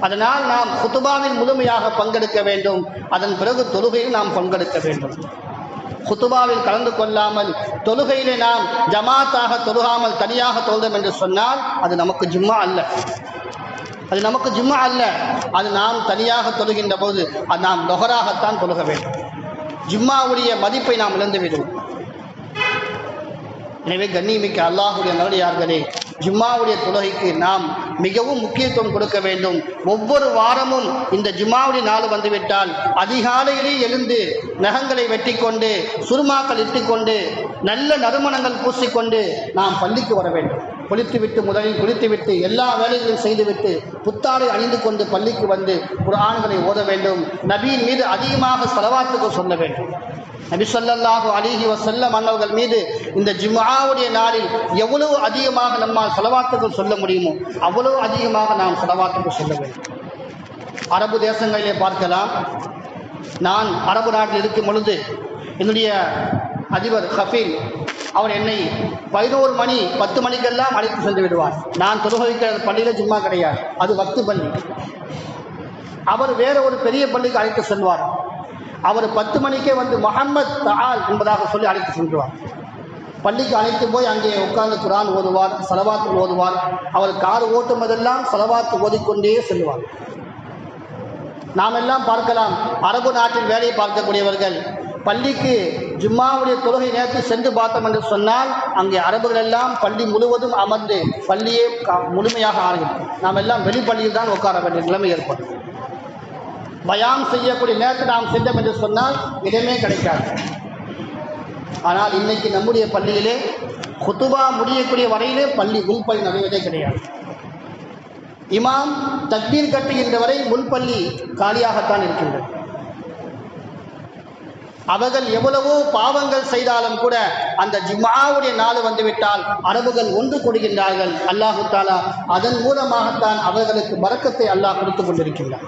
அதனால் நாம் குத்துபாவில் முழுமையாக பங்கெடுக்க வேண்டும். அதன் பிறகு தொழுகையில் நாம் பங்கெடுக்க வேண்டும். குத்துபாவில் கலந்து கொள்ளாமல் தொழுகையிலே நாம் ஜமாத்தாக தொழுகாமல் தனியாக தொழுதோம் என்று சொன்னால் அது நமக்கு ஜும்மா அல்ல, அது நமக்கு ஜும்மா அல்ல. அது நாம் தனியாக தொழுகின்ற போது அது நாம் லொஹராகத்தான் தொழுக வேண்டும். ஜும்மாவுடைய மதிப்பை நாம் இழந்து விடுவோம். எனவே கண்ணியமிக்க அல்லாஹுடைய நல்லடியார்களே, ஜும்மாவுடைய தொழுகைக்கு நாம் மிகவும் முக்கியத்துவம் கொடுக்க வேண்டும். ஒவ்வொரு வாரமும் இந்த ஜும்மாவுடைய நாள் வந்துவிட்டால் அதிகாலையிலே எழுந்து நகங்களை வெட்டி கொண்டு சுருமாக்கள் இட்டுக்கொண்டு நல்ல நறுமணங்கள் பூசிக்கொண்டு நாம் பள்ளிக்கு வர வேண்டும். குளித்துவிட்டு முதலில் குளித்துவிட்டு எல்லா வேலைகளையும் செய்துவிட்டு புத்தாடை அணிந்து கொண்டு பள்ளிக்கு வந்து குர்ஆன்களை ஓத வேண்டும். நபியின் மீது அதிகமாக ஸலவாத்துகள் சொல்ல வேண்டும். நபி ஸல்லல்லாஹு அலைஹி வஸல்லம் அவர்கள் மீது இந்த ஜும்ஆவுடைய நாளில் எவ்வளவு அதிகமாக நம்மால் ஸலவாத்துகள் சொல்ல முடியுமோ அவ்வளவு அதிகமாக நாம் ஸலவாத்துகள் சொல்ல வேண்டும். அரபு தேசங்களிலே பார்க்கலாம். நான் அரபு நாட்டில் இருக்கும் பொழுது என்னுடைய அதிபர் ஹஃபீல் அவர் என்னை 11 மணி 10 மணிக்கெல்லாம் அழைத்து சென்று விடுவார். நான் தொழுகைக்கிற பள்ளியில் ஜும்மா கிடையாது, அது வக்து பள்ளி. அவர் வேற ஒரு பெரிய பள்ளிக்கு அழைத்து செல்வார். அவர் 10 மணிக்கே வந்து முஹம்மத் தஆல் என்பதாக சொல்லி அழைத்து சென்றுவார். பள்ளிக்கு அழைத்து போய் அங்கே உட்கார்ந்து குர்ஆன் ஓதுவார், ஸலவாத் ஓதுவார். அவர் கார் ஓட்டும் போதெல்லாம் ஸலவாத் ஓதிக்கொண்டே செல்வார். நாம் எல்லாம் பார்க்கலாம், அரபு நாட்டில் வேலை பார்க்கக்கூடியவர்கள் பள்ளிக்கு ஜும்மாவுடைய தொழுகை நேரத்தில் சென்று பார்த்தோம் என்று சொன்னால் அங்கே அரபுகள் எல்லாம் பள்ளி முழுவதும் அமர்ந்து பள்ளியே முழுமையாக ஆகிறது. நாம் எல்லாம் வெளிப்பள்ளியில் தான் உட்கார வேண்டிய நிலைமை ஏற்படும். பயான் செய்யக்கூடிய நேரத்தில் நாம் சென்றோம் என்று சொன்னால் இடமே கிடைக்காது. ஆனால் இன்னைக்கு நம்முடைய பள்ளியிலே குத்துபா முடியக்கூடிய வரையிலே பள்ளி உள்பள்ளி நுழைவதே கிடையாது. இமாம் தக்பீர் கட்டுகின்ற வரை முன்பள்ளி காலியாகத்தான் இருக்கின்றது. அவர்கள் எவ்வளவோ பாவங்கள் செய்தாலும் கூட அந்த ஜும்ஆவுடைய நாள் வந்துவிட்டால் அரபுகள் ஒன்று கூடுகின்றார்கள். அல்லாஹு தாலா அதன் மூலமாகத்தான் அவர்களுக்கு பரக்கத்தை அல்லாஹ் கொடுத்து கொண்டிருக்கின்றார்.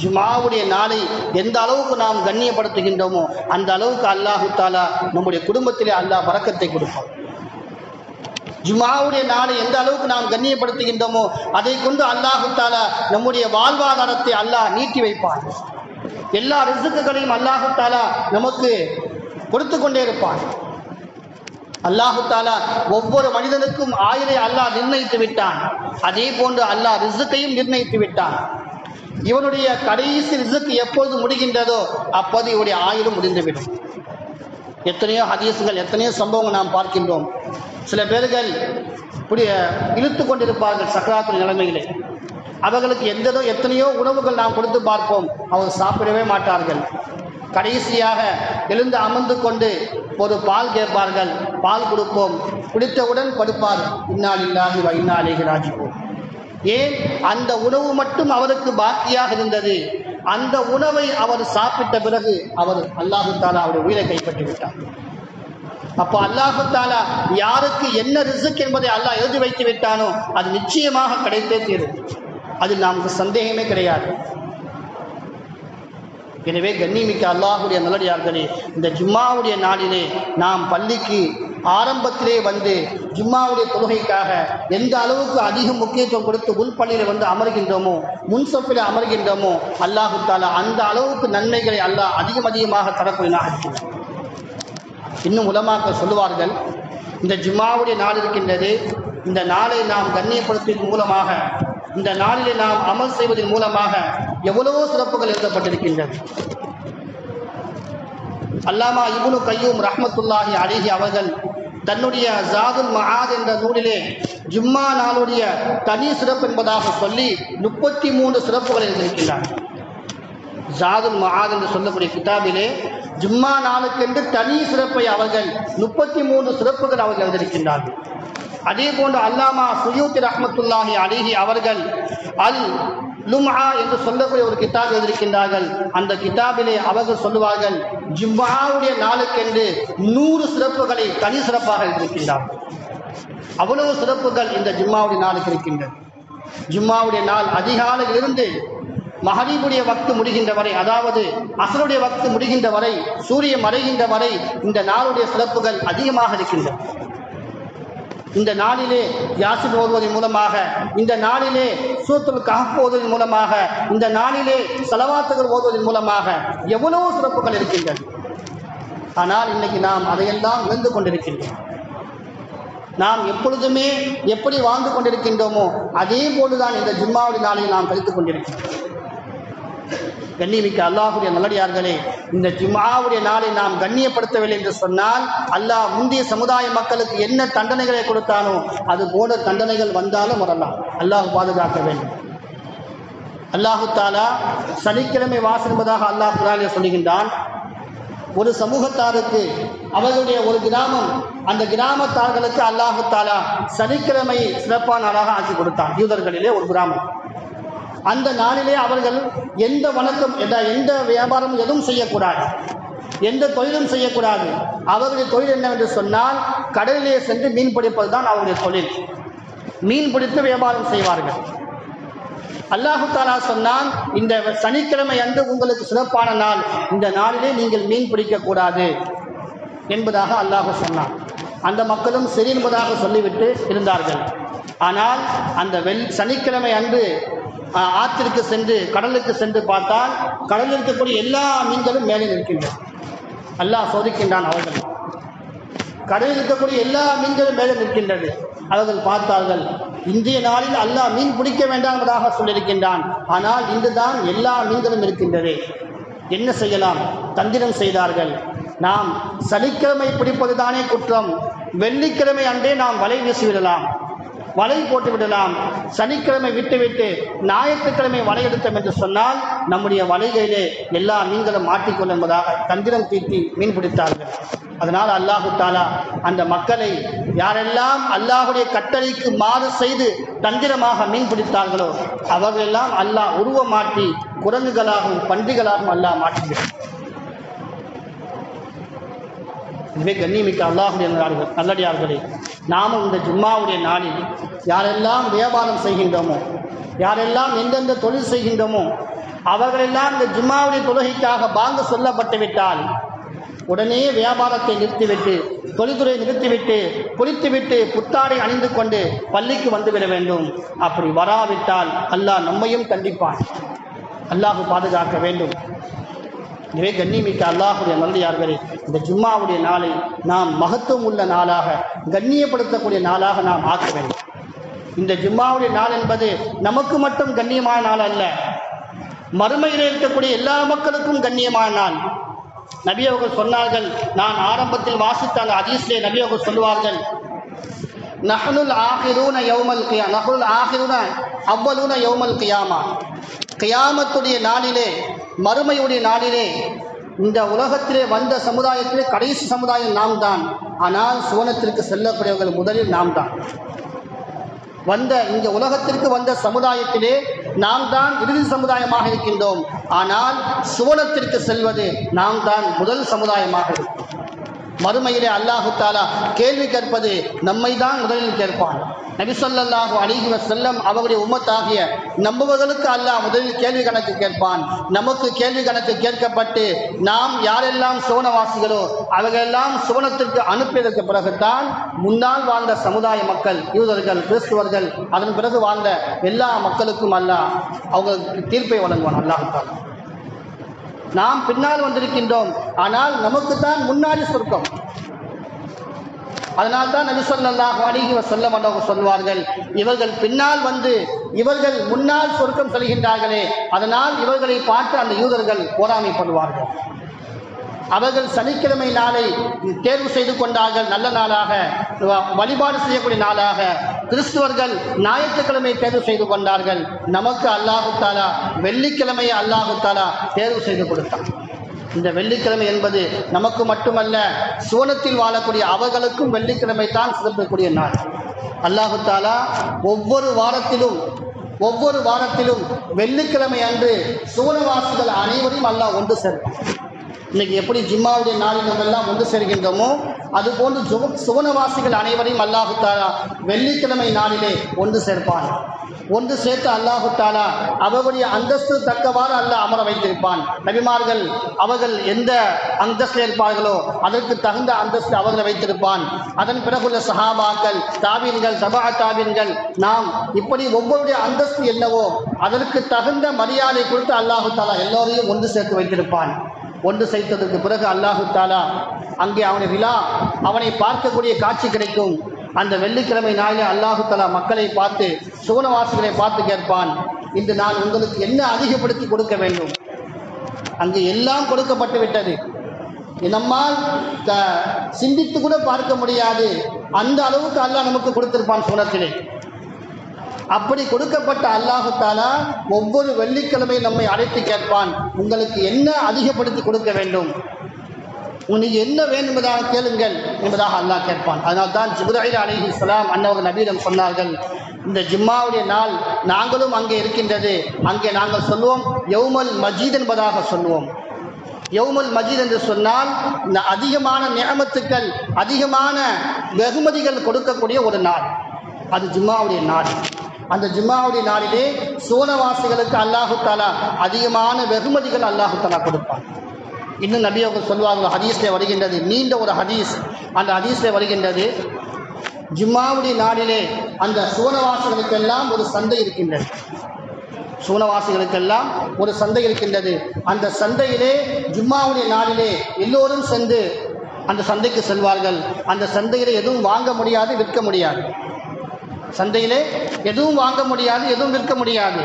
ஜும்ஆவுடைய நாளை எந்த அளவுக்கு நாம் கண்ணியப்படுத்துகின்றோமோ அந்த அளவுக்கு அல்லாஹு தாலா நம்முடைய குடும்பத்திலே அல்லாஹ் பரக்கத்தை கொடுப்பார். ஜும்ஆவுடைய நாளை எந்த அளவுக்கு நாம் கண்ணியப்படுத்துகின்றோமோ அதை கொண்டு அல்லாஹு தாலா நம்முடைய வாழ்வாதாரத்தை அல்லாஹ் நீட்டி வைப்பான். எல்லா ரிஸ்குகளையும் அல்லாஹு தாலா நமக்கு கொடுத்து கொண்டே இருப்பான். அல்லாஹு தாலா ஒவ்வொரு மனிதனுக்கும் ஆயுளை அல்லாஹ் நிர்ணயித்து விட்டான். அதே போன்று அல்லாஹ் ரிஸ்கையும் நிர்ணயித்து விட்டான். இவனுடைய கடைசி ரிஸ்க் எப்போது முடிகின்றதோ அப்போது இவருடைய ஆயுளும் முடிந்துவிடும். எத்தனையோ ஹதீஸ்கள், எத்தனையோ சம்பவங்கள் நாம் பார்க்கின்றோம். சில பேர்கள் இழுத்து கொண்டிருப்பார்கள் சக்கராத்து நிலைமையிலே. அவர்களுக்கு எத்தனையோ உணவுகள் நாம் கொடுத்து பார்ப்போம், அவர் சாப்பிடவே மாட்டார்கள். கடைசியாக எழுந்து அமர்ந்து கொண்டு ஒரு பால் கேட்பார்கள், பால் கொடுப்போம், குடித்தவுடன் படுப்பார், இன்னா லில்லாஹி வ இன்னா இலைஹி ராஜிஊன். ஏன்? அந்த உணவு மட்டும் அவருக்கு பாக்கியாக இருந்தது. அந்த உணவை அவர் சாப்பிட்ட பிறகு அவர் அல்லாஹு தாலா அவருடைய உயிரை கைப்பற்றி விட்டார். அப்போ அல்லாஹு தாலா யாருக்கு என்ன ரிஸ்க் என்பதை அல்லாஹ் எழுதி வைத்து விட்டானோ அது நிச்சயமாக கிடைத்தே தீரும். அதில் நமக்கு சந்தேகமே கிடையாது. எனவே கண்ணியமிக்க அல்லாஹுடைய நல்லடியார்களே, இந்த ஜும்மாவுடைய நாளிலே நாம் பள்ளிக்கு ஆரம்பத்திலே வந்து ஜும்மாவுடைய தொழுகைக்காக எந்த அளவுக்கு அதிக முக்கியத்துவம் கொடுத்து உள்பள்ளியில் வந்து அமர்கின்றோமோ, முன்சொப்பில் அமர்கின்றோமோ, அல்லாஹு தாலா அந்த அளவுக்கு நன்மைகளை அல்லாஹ் அதிகமாக தரக்கூடியதாக இருக்கிறார். இன்னும் உலமாக்கள் சொல்லுவார்கள், இந்த ஜும்மாவுடைய நாள் இருக்கின்றது, இந்த நாளை நாம் கண்ணியப்படுத்துவதன் மூலமாக, இந்த நாளிலே நாம் அமல் செய்வதன் மூலமாக எவ்வளவோ சிறப்புகள் எழுதப்பட்டிருக்கின்றது. அல்லாமா இப்னு கய்யூம் ரஹ்மத்துல்லாஹி அலைஹி அவர்கள் தன்னுடைய ஜாதுல் மஆத் என்ற நூலிலே ஜும்மா நாளுடைய தனி சிறப்பு என்பதாக சொல்லி 33 சிறப்புகள் எழுதியிருக்கின்றார். ஜாதுல் மஆத் என்று சொல்லக்கூடிய கிதாபிலே ஜும்மா நாளுக்கென்று தனி சிறப்பை அவர்கள் 33 சிறப்புகள் அவர்கள் எழுதியிருக்கின்றார்கள். அதே போன்று அல்லாமா சுயூத்தி ரஹ்மத்துல்லாஹி அலைஹி அவர்கள் அல் லும்ஆ என்று சொல்லக்கூடிய ஒரு கிதாப் எழுதியிருக்கின்றார்கள். அந்த கிதாபிலே அவர்கள் சொல்லுவார்கள், ஜும்ஆவுடைய நாளுக்கென்று 100 சிறப்புகளை தனி சிறப்பாக எழுதியிருக்கின்றார்கள். அவ்வளவு சிறப்புகள் இந்த ஜும்மாவுடைய நாளுக்கு இருக்கின்றது. ஜும்மாவுடைய நாள் அதிகாலையிலிருந்து மகரிபுடைய வக்து முடிகின்ற வரை, அதாவது அஸ்ருடைய வக்து முடிகின்ற வரை, சூரியன் மறைகின்ற வரை இந்த நாளுடைய சிறப்புகள் அதிகமாக இருக்கின்றன. இந்த நாளிலே யாசின் ஓதுவதன் மூலமாக, இந்த நாளிலே சூரத்துல் கஹ்ஃப் ஓதுவதன் மூலமாக, இந்த நாளிலே ஸலவாத்துகள் ஓதுவதன் மூலமாக எவ்வளவு சிறப்புகள் இருக்கின்றன. ஆனால் இன்னைக்கு நாம் அதையெல்லாம் இழந்து கொண்டிருக்கின்றோம். நாம் எப்பொழுதுமே எப்படி வாழ்ந்து கொண்டிருக்கின்றோமோ அதே போன்றுதான் இந்த ஜும்மாவுடைய நாளில் நாம் கழித்துக் கொண்டிருக்கின்றோம். கண்ணியமிக்க அல்லாஹுடைய நல்லடியார்களே, இந்த ஜும்ஆவுடைய நாளை நாம் கண்ணியப்படுத்தவில்லை என்று சொன்னால் அல்லாஹ் முந்தைய சமுதாய மக்களுக்கு என்ன தண்டனைகளை கொடுத்தானோ அது போன்ற தண்டனைகள் வந்தாலும் வரலாம். அல்லாஹ் பாதுகாக்க வேண்டும். அல்லாஹு தாலா சனிக்கிழமை வாசல் என்பதாக அல்லாஹ் குர்ஆனில் சொல்லுகின்றான். ஒரு சமூகத்தாருக்கு அவர்களுடைய ஒரு கிராமம், அந்த கிராமத்தார்களுக்கு அல்லாஹு தாலா சனிக்கிழமை சிறப்பான நாளாக ஆக்கி கொடுத்தான். யூதர்களிலே ஒரு கிராமம். அந்த நாளிலே அவர்கள் எந்த வணக்கம், எந்த வியாபாரமும் எதுவும் செய்யக்கூடாது, எந்த தொழிலும் செய்யக்கூடாது. அவர்களுடைய தொழில் என்னவென்று சொன்னால் கடலிலே சென்று மீன் பிடிப்பது தான் அவருடைய தொழில். மீன் பிடித்து வியாபாரம் செய்வார்கள். அல்லாஹு தாலா சொன்னான், இந்த சனிக்கிழமை அன்று உங்களுக்கு சிறப்பான நாள், இந்த நாளிலே நீங்கள் மீன் பிடிக்கக்கூடாது என்பதாக அல்லாஹ் சொன்னான். அந்த மக்களும் சரி என்பதாக சொல்லிவிட்டு இருந்தார்கள். ஆனால் அந்த சனிக்கிழமை அன்று ஆற்றிற்கு சென்று கடலுக்கு சென்று பார்த்தால் கடலில் இருக்கக்கூடிய எல்லா மீன்களும் மேலே நிற்கின்றன. அல்லாஹ் சோதிக்கின்றான். அவர்கள் கடலில் இருக்கக்கூடிய எல்லா மீன்களும் மேலே நிற்கின்றது. அவர்கள் பார்த்தார்கள், இன்றைய நாளில் அல்லாஹ் மீன் பிடிக்க வேண்டாம் என்பதாக சொல்லியிருக்கின்றான், ஆனால் இன்றுதான் எல்லா மீன்களும் இருக்கின்றது. என்ன செய்யலாம்? தந்திரம் செய்தார்கள். நாம் சனிக்கிழமை பிடிப்பது தானே குற்றம், வெள்ளிக்கிழமை அன்றே நாம் வலை வீசிவிடலாம், வலை போட்டு விடலாம். சனிக்கிழமை விட்டுவிட்டு ஞாயிற்றுக்கிழமை வலை எடுத்தோம் என்று சொன்னால் நம்முடைய வலைகளிலே எல்லா மீன்களும் மாட்டிக்கொள்ளும் என்பதாக தந்திரம் தீட்டி மீன் பிடித்தார்கள். அதனால் அல்லாஹு தாலா அந்த மக்களை யாரெல்லாம் அல்லாஹுடைய கட்டளைக்கு மாறு செய்து தந்திரமாக மீன் பிடித்தார்களோ அவர்களெல்லாம் அல்லாஹ் உருவம் மாற்றி குரங்குகளாகவும் பன்றிகளாகவும் அல்லாஹ் மாற்றுகிறார். இதுவே கண்ணியமிக்க அல்லாஹுடைய நல்லடியார்களே, நாமும் இந்த ஜும்மாவுடைய நாளில் யாரெல்லாம் வியாபாரம் செய்கின்றோமோ, யாரெல்லாம் எந்தெந்த தொழில் செய்கின்றோமோ அவர்களெல்லாம் இந்த ஜும்மாவுடைய தொழுகைக்காக பாங்கு சொல்லப்பட்டு விட்டால் உடனே வியாபாரத்தை நிறுத்திவிட்டு, தொழில்துறை நிறுத்திவிட்டு, குளித்துவிட்டு, புத்தாடை அணிந்து கொண்டு பள்ளிக்கு வந்துவிட வேண்டும். அப்படி வராவிட்டால் அல்லாஹ் நம்மையும் கண்டிப்பான். அல்லாஹ் பாதுகாக்க வேண்டும். எனவே கண்ணியமிக்க அல்லாஹுடைய நல்லடியார்களே, இந்த ஜும்மாவுடைய நாளை நாம் மகத்துவம் உள்ள நாளாக, கண்ணியப்படுத்தக்கூடிய நாளாக நாம் ஆக்க வேண்டும். இந்த ஜும்மாவுடைய நாள் என்பது நமக்கு மட்டும் கண்ணியமான நாள் அல்ல, மறுமையில் இருக்கக்கூடிய எல்லா மக்களுக்கும் கண்ணியமான நாள். நபி அவர்கள் சொன்னார்கள், நான் ஆரம்பத்தில் வாசித்த அந்த ஹதீஸிலே நபி அவர்கள் சொல்லுவார்கள், நஹ்னுல் ஆகிரூன யௌமல் கியாமா, நஹ்னுல் ஆகிரூன அவ்வலூன யௌமல் கியாமா. கியாமத்துடைய நாளிலே, மறுமையுடைய நாளிலே இந்த உலகத்திலே வந்த சமுதாயத்திலே கடைசி சமுதாயம் நாம் தான். ஆனால் சுவனத்திற்கு செல்லக்கூடியவர்கள் முதலில் நாம் தான். இந்த உலகத்திற்கு வந்த சமுதாயத்திலே நாம் தான் இறுதி சமுதாயமாக இருக்கின்றோம். ஆனால் சுவனத்திற்கு செல்வது நாம் தான் முதல் சமுதாயமாக இருக்கும். மறுமையிலே அல்லாஹு தாலா கேள்வி கேட்பது நம்மை தான் முதலில் கேட்பான். நபி ஸல்லல்லாஹு அலைஹி வஸல்லம் அவருடைய உம்மத்தாகிய நம்புவர்களுக்கு அல்லாஹ் முதலில் கேள்வி கணக்கு கேட்பான். நமக்கு கேள்வி கணக்கு கேட்கப்பட்டு நாம் யாரெல்லாம் சுவனவாசிகளோ அவர்களெல்லாம் சுவனத்திற்கு அனுப்பியதற்கு பிறகுதான் முன்னால் வாழ்ந்த சமுதாய மக்கள், யூதர்கள், கிறிஸ்துவர்கள், அதன் பிறகு வாழ்ந்த எல்லா மக்களுக்கும் அல்லாஹ் அவங்களுக்கு தீர்ப்பை வழங்குவான். அல்லாஹ் தாலா நாம் பின்னால் வந்திருக்கின்றோம், ஆனால் நமக்குத்தான் முன்னாடி சொர்க்கம். அதனால்தான் நபி ஸல்லல்லாஹு அலைஹி வஸல்லம் அவர்கள் சொல்வார்கள், இவர்கள் பின்னால் வந்து இவர்கள் முன்னால் சொர்க்கம் செல்கின்றார்களே, அதனால் இவர்களை பார்த்து அந்த யூதர்கள் பொறாமைப்படுவார்கள். அவர்கள் சனிக்கிழமை நாளை தேர்வு செய்து கொண்டார்கள், நல்ல நாளாக வழிபாடு செய்யக்கூடிய நாளாக. கிறிஸ்துவர்கள் ஞாயிற்றுக்கிழமை தேர்வு செய்து கொண்டார்கள். நமக்கு அல்லாஹு தாலா வெள்ளிக்கிழமையை அல்லாஹு தாலா தேர்வு செய்து கொடுத்தார். இந்த வெள்ளிக்கிழமை என்பது நமக்கு மட்டுமல்ல, சுவனத்தில் வாழக்கூடிய அவர்களுக்கும் வெள்ளிக்கிழமை தான் சிறப்பிக்கக்கூடிய நாள். அல்லாஹு தாலா ஒவ்வொரு வாரத்திலும் வெள்ளிக்கிழமை அன்று சுவனவாசிகள் அனைவரையும் அல்லாஹ் ஒன்று சேர்ப்பான். இன்னைக்கு எப்படி ஜும்மாவுடைய நாளில் நம்ம எல்லாம் ஒன்று சேர்கின்றோமோ அதுபோன்று சுவனவாசிகள் அனைவரையும் அல்லாஹு தாலா வெள்ளிக்கிழமை நாளிலே ஒன்று சேர்ப்பான். ஒன்று சேர்த்து அல்லாஹு தாலா அவர்களுடைய அந்தஸ்து தக்கவாறு அல்லாஹ் அமர வைத்திருப்பான். நபிமார்கள் அவர்கள் எந்த அந்தஸ்தில் இருப்பார்களோ அதற்கு தகுந்த அந்தஸ்து அவர்களை வைத்திருப்பான். அதன் பிறகுள்ள சஹாபாக்கள், தாபீன்கள், தபா தாபீன்கள், நாம் இப்படி ஒவ்வொருடைய அந்தஸ்து என்னவோ அதற்கு தகுந்த மரியாதை கொடுத்து அல்லாஹு தாலா எல்லோரையும் ஒன்று சேர்த்து வைத்திருப்பான். ஒன்று சேர்த்ததற்கு பிறகு அல்லாஹு தாலா அங்கே அவனை விழா, அவனை பார்க்கக்கூடிய காட்சி கிடைக்கும். அந்த வெள்ளிக்கிழமை நாளிலே அல்லாஹு தாலா மக்களை பார்த்து, சுவனவாசிகளை பார்த்து கேட்பான், இன்று நான் உங்களுக்கு என்ன அதிகப்படுத்தி கொடுக்க வேண்டும்? அங்கு எல்லாம் கொடுக்கப்பட்டு விட்டது, நம்மால் சிந்தித்து கூட பார்க்க முடியாது அந்த அளவுக்கு அல்லாஹ் நமக்கு கொடுத்திருப்பான் சுவனத்திலே. அப்படி கொடுக்கப்பட்ட அல்லாஹு தாலா ஒவ்வொரு வெள்ளிக்கிழமையும் நம்மை அழைத்து கேட்பான், உங்களுக்கு என்ன அதிகப்படுத்தி கொடுக்க வேண்டும், உங்களுக்கு என்ன வேண்டும் என்பதாக கேளுங்கள் என்பதாக அல்லாஹ் கேட்பான். அதனால்தான் ஜிப்ரீல் அலைஹிஸ்ஸலாம் அன்னவர்கள் நபியிடம் சொன்னார்கள், இந்த ஜும்மாவுடைய நாள் நாங்களும் அங்கே இருக்கின்றது, அங்கே நாங்கள் சொல்லுவோம் யௌமல் மஜீத் என்பதாக சொல்லுவோம். யௌமுல் மஜீத் என்று சொன்னால் இந்த அதிகமான நிஅமத்துக்கள், அதிகமான வெகுமதிகள் கொடுக்கக்கூடிய ஒரு நாள், அது ஜும்மாவுடைய நாள். அந்த ஜும்மாவுடைய நாளிலே சுவனவாசிகளுக்கு அல்லாஹு தாலா அதிகமான வெகுமதிகள் அல்லாஹு தாலா கொடுப்பான். இன்னும் நபி அவர்கள் சொல்வார்கள், ஹதீஸிலே வருகின்றது, நீண்ட ஒரு ஹதீஸ், அந்த ஹதீஸிலே வருகின்றது, ஜும்மாவுடைய நாளிலே அந்த சுவனவாசிகளுக்கெல்லாம் ஒரு சந்தை இருக்கின்றது. சுவனவாசிகளுக்கெல்லாம் ஒரு சந்தை இருக்கின்றது. அந்த சந்தையிலே ஜும்மாவுடைய நாளிலே எல்லோரும் சென்று அந்த சந்தைக்கு செல்வார்கள். அந்த சந்தையிலே எதுவும் வாங்க முடியாது, விற்க முடியாது. சந்தையிலே எதுவும் வாங்க முடியாது, எதுவும் விற்க முடியாது.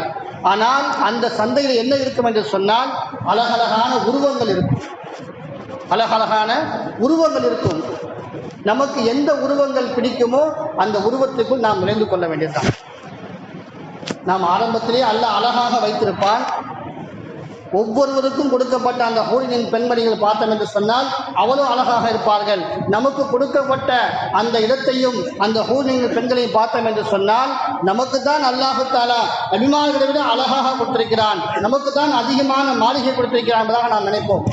ஆனால் அந்த சந்தையில் என்ன இருக்கும் என்று சொன்னால் அழகழகான உருவங்கள் இருக்கும். அழகழகான உருவங்கள் இருக்கும். நமக்கு எந்த உருவங்கள் பிடிக்குமோ அந்த உருவத்துக்குள் நாம் நுழைந்து கொள்ள வேண்டியதுதான். நாம் ஆரம்பத்திலே அல்லாஹ் அழகாக வைத்திருப்பான். ஒவ்வொருவருக்கும் கொடுக்கப்பட்ட அந்த ஹூரின் பெண்மணிகள் பார்த்தோம் என்று சொன்னால் அவ்வளோ அழகாக இருப்பார்கள். நமக்கு கொடுக்கப்பட்ட அந்த இடத்தையும் அந்த ஹூரின் பெண்களையும் பார்த்தோம் என்று சொன்னால் நமக்கு தான் அல்லாஹு தஆலா நபிமார்களை விட அழகாக கொடுத்திருக்கிறான், நமக்கு தான் அதிகமான மாளிகை கொடுத்திருக்கிறான் என்பதாக நாம் நினைப்போம்.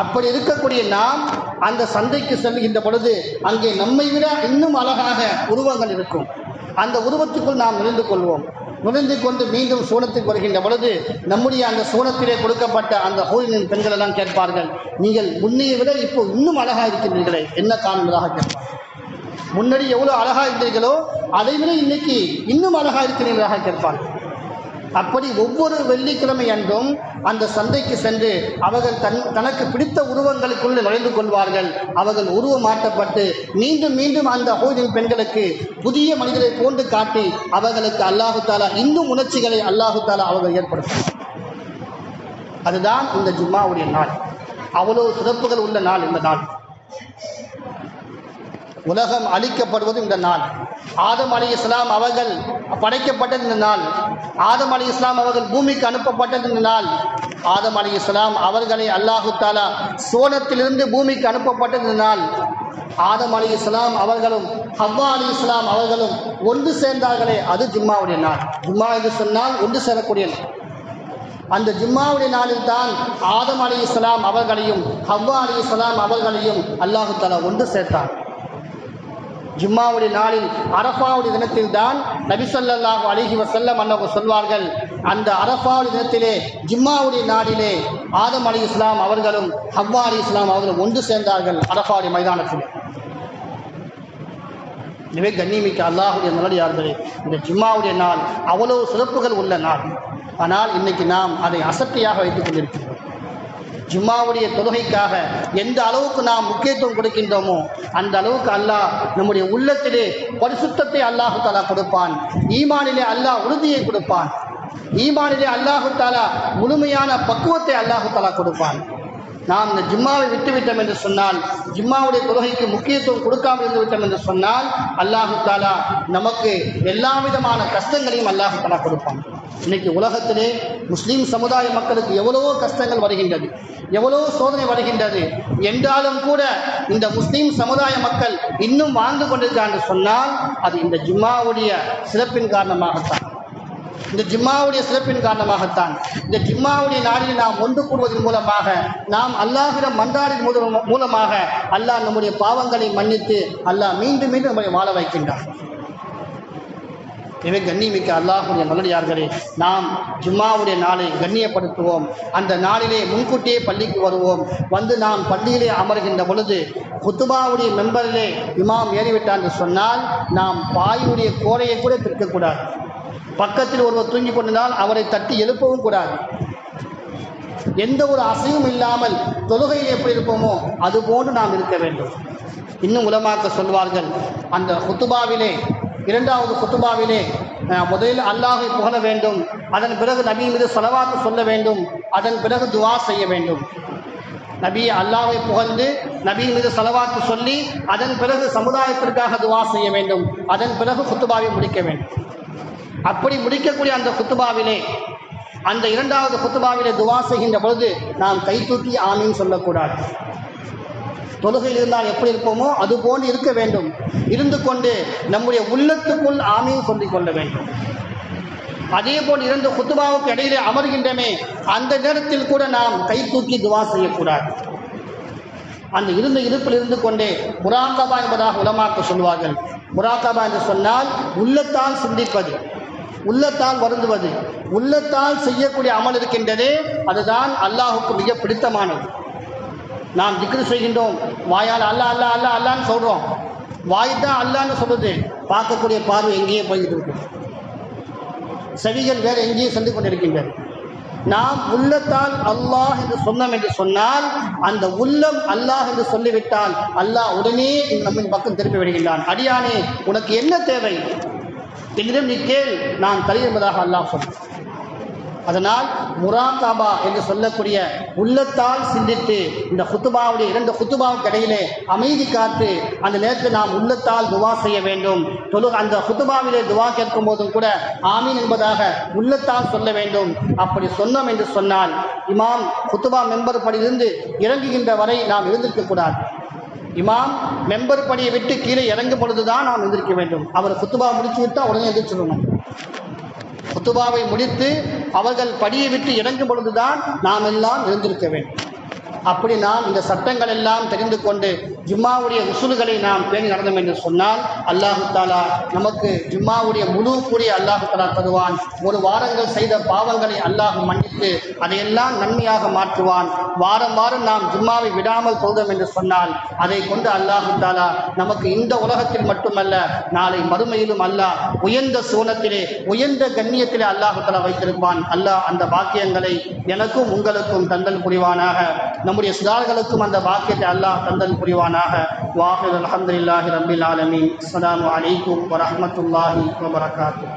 அப்படி இருக்கக்கூடிய நாம் அந்த சந்தைக்கு செல்கின்ற பொழுது அங்கே நம்மை விட இன்னும் அழகாக உருவங்கள் இருக்கும். அந்த உருவத்துக்குள் நாம் நுழைந்து கொள்வோம். நுழைந்து கொண்டு மீண்டும் சூனத்துக்கு வருகின்ற பொழுது நம்முடைய அந்த சூனத்திலே கொடுக்கப்பட்ட அந்த ஹூரின் பெண்கள் எல்லாம் கேட்பார்கள், நீங்கள் முன்னையை விட இப்போ இன்னும் அழகாக இருக்கின்றீர்களே, என்ன காரணமாக கேட்பார்கள். முன்னாடி எவ்வளோ அழகாக இருந்தீர்களோ அதை விட இன்னைக்கு இன்னும் அழகாக இருக்கிறீர்களாக கேட்பார்கள். அப்படி ஒவ்வொரு வெள்ளிக்கிழமை அன்றும் அந்த சந்தைக்கு சென்று அவர்கள் தனக்கு பிடித்த உருவங்களுக்குள்ளே நுழைந்து கொள்வார்கள். அவர்கள் உருவமாட்டப்பட்டு மீண்டும் மீண்டும் அந்த ஹூரின் பெண்களுக்கு புதிய மனிதரை போன்று காட்டி அவர்களுக்கு அல்லாஹு தஆலா இன்னும் உணர்ச்சிகளை அல்லாஹு தஆலா அவர்கள் ஏற்படுத்தும். அதுதான் இந்த ஜும்மாவுடைய நாள். அவ்வளவு சிறப்புகள் உள்ள நாள் இந்த நாள். உலகம் அழிக்கப்படுவது இந்த நாள். ஆதம் அலைஹிஸ்ஸலாம் அவர்கள் படைக்கப்பட்டது இந்த நாள். ஆதம் அலைஹிஸ்ஸலாம் அவர்கள் பூமிக்கு அனுப்பப்பட்டது இந்த நாள். ஆதம் அலைஹிஸ்ஸலாம் அவர்களை அல்லாஹு தஆலா சோனத்திலிருந்து பூமிக்கு அனுப்பப்பட்டது இந்த நாள். ஆதம் அலைஹிஸ்ஸலாம் அவர்களும் ஹவ்வா அலைஹிஸ்ஸலாம் அவர்களும் ஒன்று சேர்ந்தார்களே, அது ஜும்மாவுடைய நாள். ஜும்மா என்று சொன்னால் ஒன்று சேரக்கூடிய நாள். அந்த ஜும்மாவுடைய நாளில் தான் ஆதம் அலைஹிஸ்ஸலாம் அவர்களையும் ஹவ்வா அலைஹிஸ்ஸலாம் அவர்களையும் அல்லாஹு தஆலா ஒன்று சேர்த்தார். ஜும்மாவுடைய நாளில் அரஃபாவுடைய தினத்தில் தான் நபி ஸல்லல்லாஹு அலைஹி வஸல்லம் அவர்கள் சொல்வார்கள், அந்த அரஃபாவுடைய தினத்திலே ஜும்மாவுடைய நாளிலே ஆதம் அலைஹிஸ்ஸலாம் அவர்களும் ஹவ்வா அலைஹிஸ்ஸலாம் அவர்களும் ஒன்று சேர்ந்தார்கள் அரஃபாவுடைய மைதானத்தில். எனவே கண்ணியமிக்க அல்லாஹ்வுடைய நல்லடியார்களே, இந்த ஜும்மாவுடைய நாள் அவ்வளவு சிறப்புகள் உள்ள நாள். ஆனால் இன்னைக்கு நாம் அதை அசட்டையாக வைத்துக் கொண்டிருக்கிறோம். ஜும்மாவுடைய தொழுகைக்காக எந்த அளவுக்கு நாம் முக்கியத்துவம் கொடுக்கின்றோமோ அந்த அளவுக்கு அல்லாஹ் நம்முடைய உள்ளத்திலே பரிசுத்தத்தை அல்லாஹு தஆலா கொடுப்பான். ஈமானிலே அல்லாஹ் உறுதியை கொடுப்பான். ஈமானிலே அல்லாஹு தஆலா முழுமையான பக்குவத்தை அல்லாஹு தஆலா கொடுப்பான். நாம் இந்த ஜும்மாவை விட்டுவிட்டோம் என்று சொன்னால், ஜும்மாவுடைய தொழுகைக்கு முக்கியத்துவம் கொடுக்காமல் இருந்து விட்டோம் என்று சொன்னால் அல்லாஹு தஆலா நமக்கு எல்லா விதமான கஷ்டங்களையும் அல்லாஹு தஆலா கொடுப்பான். இன்னைக்கு உலகத்திலே முஸ்லீம் சமுதாய மக்களுக்கு எவ்வளவோ கஷ்டங்கள் வருகின்றது, எவ்வளவோ சோதனை வருகின்றது. என்றாலும் கூட இந்த முஸ்லீம் சமுதாய மக்கள் இன்னும் வாழ்ந்து கொண்டிருக்கிறார் என்று சொன்னால் அது இந்த ஜும்மாவுடைய சிறப்பின் காரணமாகத்தான். இந்த ஜும்மாவுடைய சிறப்பின் காரணமாகத்தான். இந்த ஜும்மாவுடைய நாளில் நாம் ஒன்று கூடுவதன் மூலமாக, நாம் அல்லாஹ்விடம் மன்றாடின் மூலமாக அல்லாஹ் நம்முடைய பாவங்களை மன்னித்து அல்லாஹ் மீண்டும் மீண்டும் நம்மை வாழ வைக்கின்றான். எனவே கண்ணியமிக்க அல்லாஹ்வுடைய நல்லடியார்களே, நாம் ஜும்மாவுடைய நாளை கண்ணியப்படுத்துவோம். அந்த நாளிலே முன்கூட்டியே பள்ளிக்கு வருவோம். வந்து நாம் பள்ளியிலே அமர்கின்ற பொழுது குத்துபாவுடைய மெம்பரிலே இமாம் ஏறிவிட்டார் என்று சொன்னால் நாம் பாயுடைய கோரையை கூட பிற்கக்கூடாது. பக்கத்தில் ஒருவர் தூங்கி கொண்டிருந்தால் அவரை தட்டி எழுப்பவும் கூடாது. எந்த ஒரு அசையும் இல்லாமல் தொழுகையில் எப்படி இருப்போமோ அதுபோன்று நாம் இருக்க வேண்டும். இன்னும் உலமாக்க சொல்வார்கள், அந்த குத்துபாவிலே இரண்டாவது குத்துபாவிலே முதலில் அல்லாஹை புகழ வேண்டும், அதன் பிறகு நபி மீது ஸலவாத் சொல்ல வேண்டும், அதன் பிறகு துஆ செய்ய வேண்டும். நபி அல்லாஹை புகழ்ந்து நபி மீது ஸலவாத் சொல்லி அதன் பிறகு சமுதாயத்திற்காக துஆ செய்ய வேண்டும், அதன் பிறகு குத்துபாவை முடிக்க வேண்டும். அப்படி முடிக்கக்கூடிய அந்த குத்துபாவிலே, அந்த இரண்டாவது குத்துபாவிலே துஆ செய்கின்ற பொழுது நாம் கை தூக்கி ஆமீன் சொல்லக்கூடாது. தொழுகையில் இருந்தால் எப்படி இருப்போமோ அதுபோன்று இருக்க வேண்டும். இருந்து கொண்டு நம்முடைய உள்ளத்துக்குள் ஆமீன் சொல்லிக் கொள்ள வேண்டும். அதே போல் இரண்டு குத்துபாவுக்கு இடையிலே அமர்கின்றமே அந்த நேரத்தில் கூட நாம் கை தூக்கி துஆ செய்யக்கூடாது. அந்த இருந்த இருப்பில் இருந்து கொண்டே முராகபா என்பதாக உலமாக்க சொல்வார்கள். முராகபா என்று சொன்னால் உள்ளத்தால் சிந்திப்பது, உள்ளத்தால் வருந்துவது, உள்ளத்தால் செய்யக்கூடிய அமல் இருக்கின்றதே அதுதான் அல்லாஹுக்கு மிக பிடித்தமானது. நாம் திக்ரு செய்கின்றோம், வாயால் அல்லா அல்லா அல்லா அல்லான்னு சொல்கிறோம், வாய் தான் அல்லான்னு சொல்லுது, பார்க்கக்கூடிய பார்வை எங்கேயே போய்கிட்டு இருக்கு, செவிகள் வேறு எங்கேயே சென்று கொண்டிருக்கின்றது. நாம் உள்ளத்தால் அல்லாஹ் என்று சொன்னோம் என்று சொன்னால் அந்த உள்ளம் அல்லாஹ் என்று சொல்லிவிட்டால் அல்லாஹ் உடனே நம்மின் பக்கம் திருப்பி விடுகின்றான். அடியானே, உனக்கு என்ன தேவை என்னிடம் நீ கேள், நான் தருகிறேன் என்பதாக அல்லாஹ் சொன்னான். அதனால் முராகாபா என்று சொல்லக்கூடிய உள்ளத்தால் சிந்தித்து இந்த குத்துபாவுடைய 2 குத்துபாவுக்கு இடையிலே அமைதி காத்து அந்த நேரத்தில் நாம் உள்ளத்தால் துவா செய்ய வேண்டும். அந்த குத்துபாவிலே துவா கேட்கும் போதும் கூட ஆமீன் என்பதாக உள்ளத்தால் சொல்ல வேண்டும். அப்படி சொன்னோம் என்று சொன்னால் இமாம் குத்துபா மெம்பர் படியிலிருந்து இறங்குகின்ற வரை நாம் இருந்திருக்கக்கூடாது. இமாம் மெம்பர் படியை விட்டு கீழே இறங்கும் பொழுதுதான் நாம் எந்திரிக்க வேண்டும். அவர் குத்துபா முடித்து விட்டால் உடனே எந்திரிச்சிடணும். குத்துபாவை முடித்து அவர்கள் படியை விட்டு இறங்கும் பொழுதுதான் நாம் எல்லாம் எழுந்திருக்க வேண்டும். அப்படி நாம் இந்த சட்டங்கள் எல்லாம் தெரிந்து கொண்டு ஜும்மாவுடைய உசூல்களை நாம் பேணி நடந்தோம் என்று சொன்னால் அல்லாஹு தாலா நமக்கு ஜும்மாவுடைய முழு கூடிய அல்லாஹு தாலா தருவான். ஒரு வாரங்கள் செய்த பாவங்களை அல்லாஹ் மன்னித்து அதையெல்லாம் நன்மையாக மாற்றுவான். வாரம் வாரம் நாம் ஜும்மாவை விடாமல் போதும் என்று சொன்னால் அதை கொண்டு அல்லாஹு தாலா நமக்கு இந்த உலகத்தில் மட்டுமல்ல நாளை மறுமையிலும் அல்லாஹ் உயர்ந்த சூனத்திலே உயர்ந்த கண்ணியத்திலே அல்லாஹு தாலா வைத்திருப்பான். அல்லாஹ் அந்த பாக்கியங்களை எனக்கும் உங்களுக்கும் தந்தல் புரிவானாக. நம்முடைய சிறார்களுக்கும் அந்த பாக்கியத்தை அல்லாஹ் தந்தல் புரிவானாக. வாஹிர் அல்ஹம்துலில்லாஹி ரப்பில் ஆலமீன். அஸ்ஸலாமு அலைக்கும் வரஹ்மத்துல்லாஹி வபரகாத்துஹு.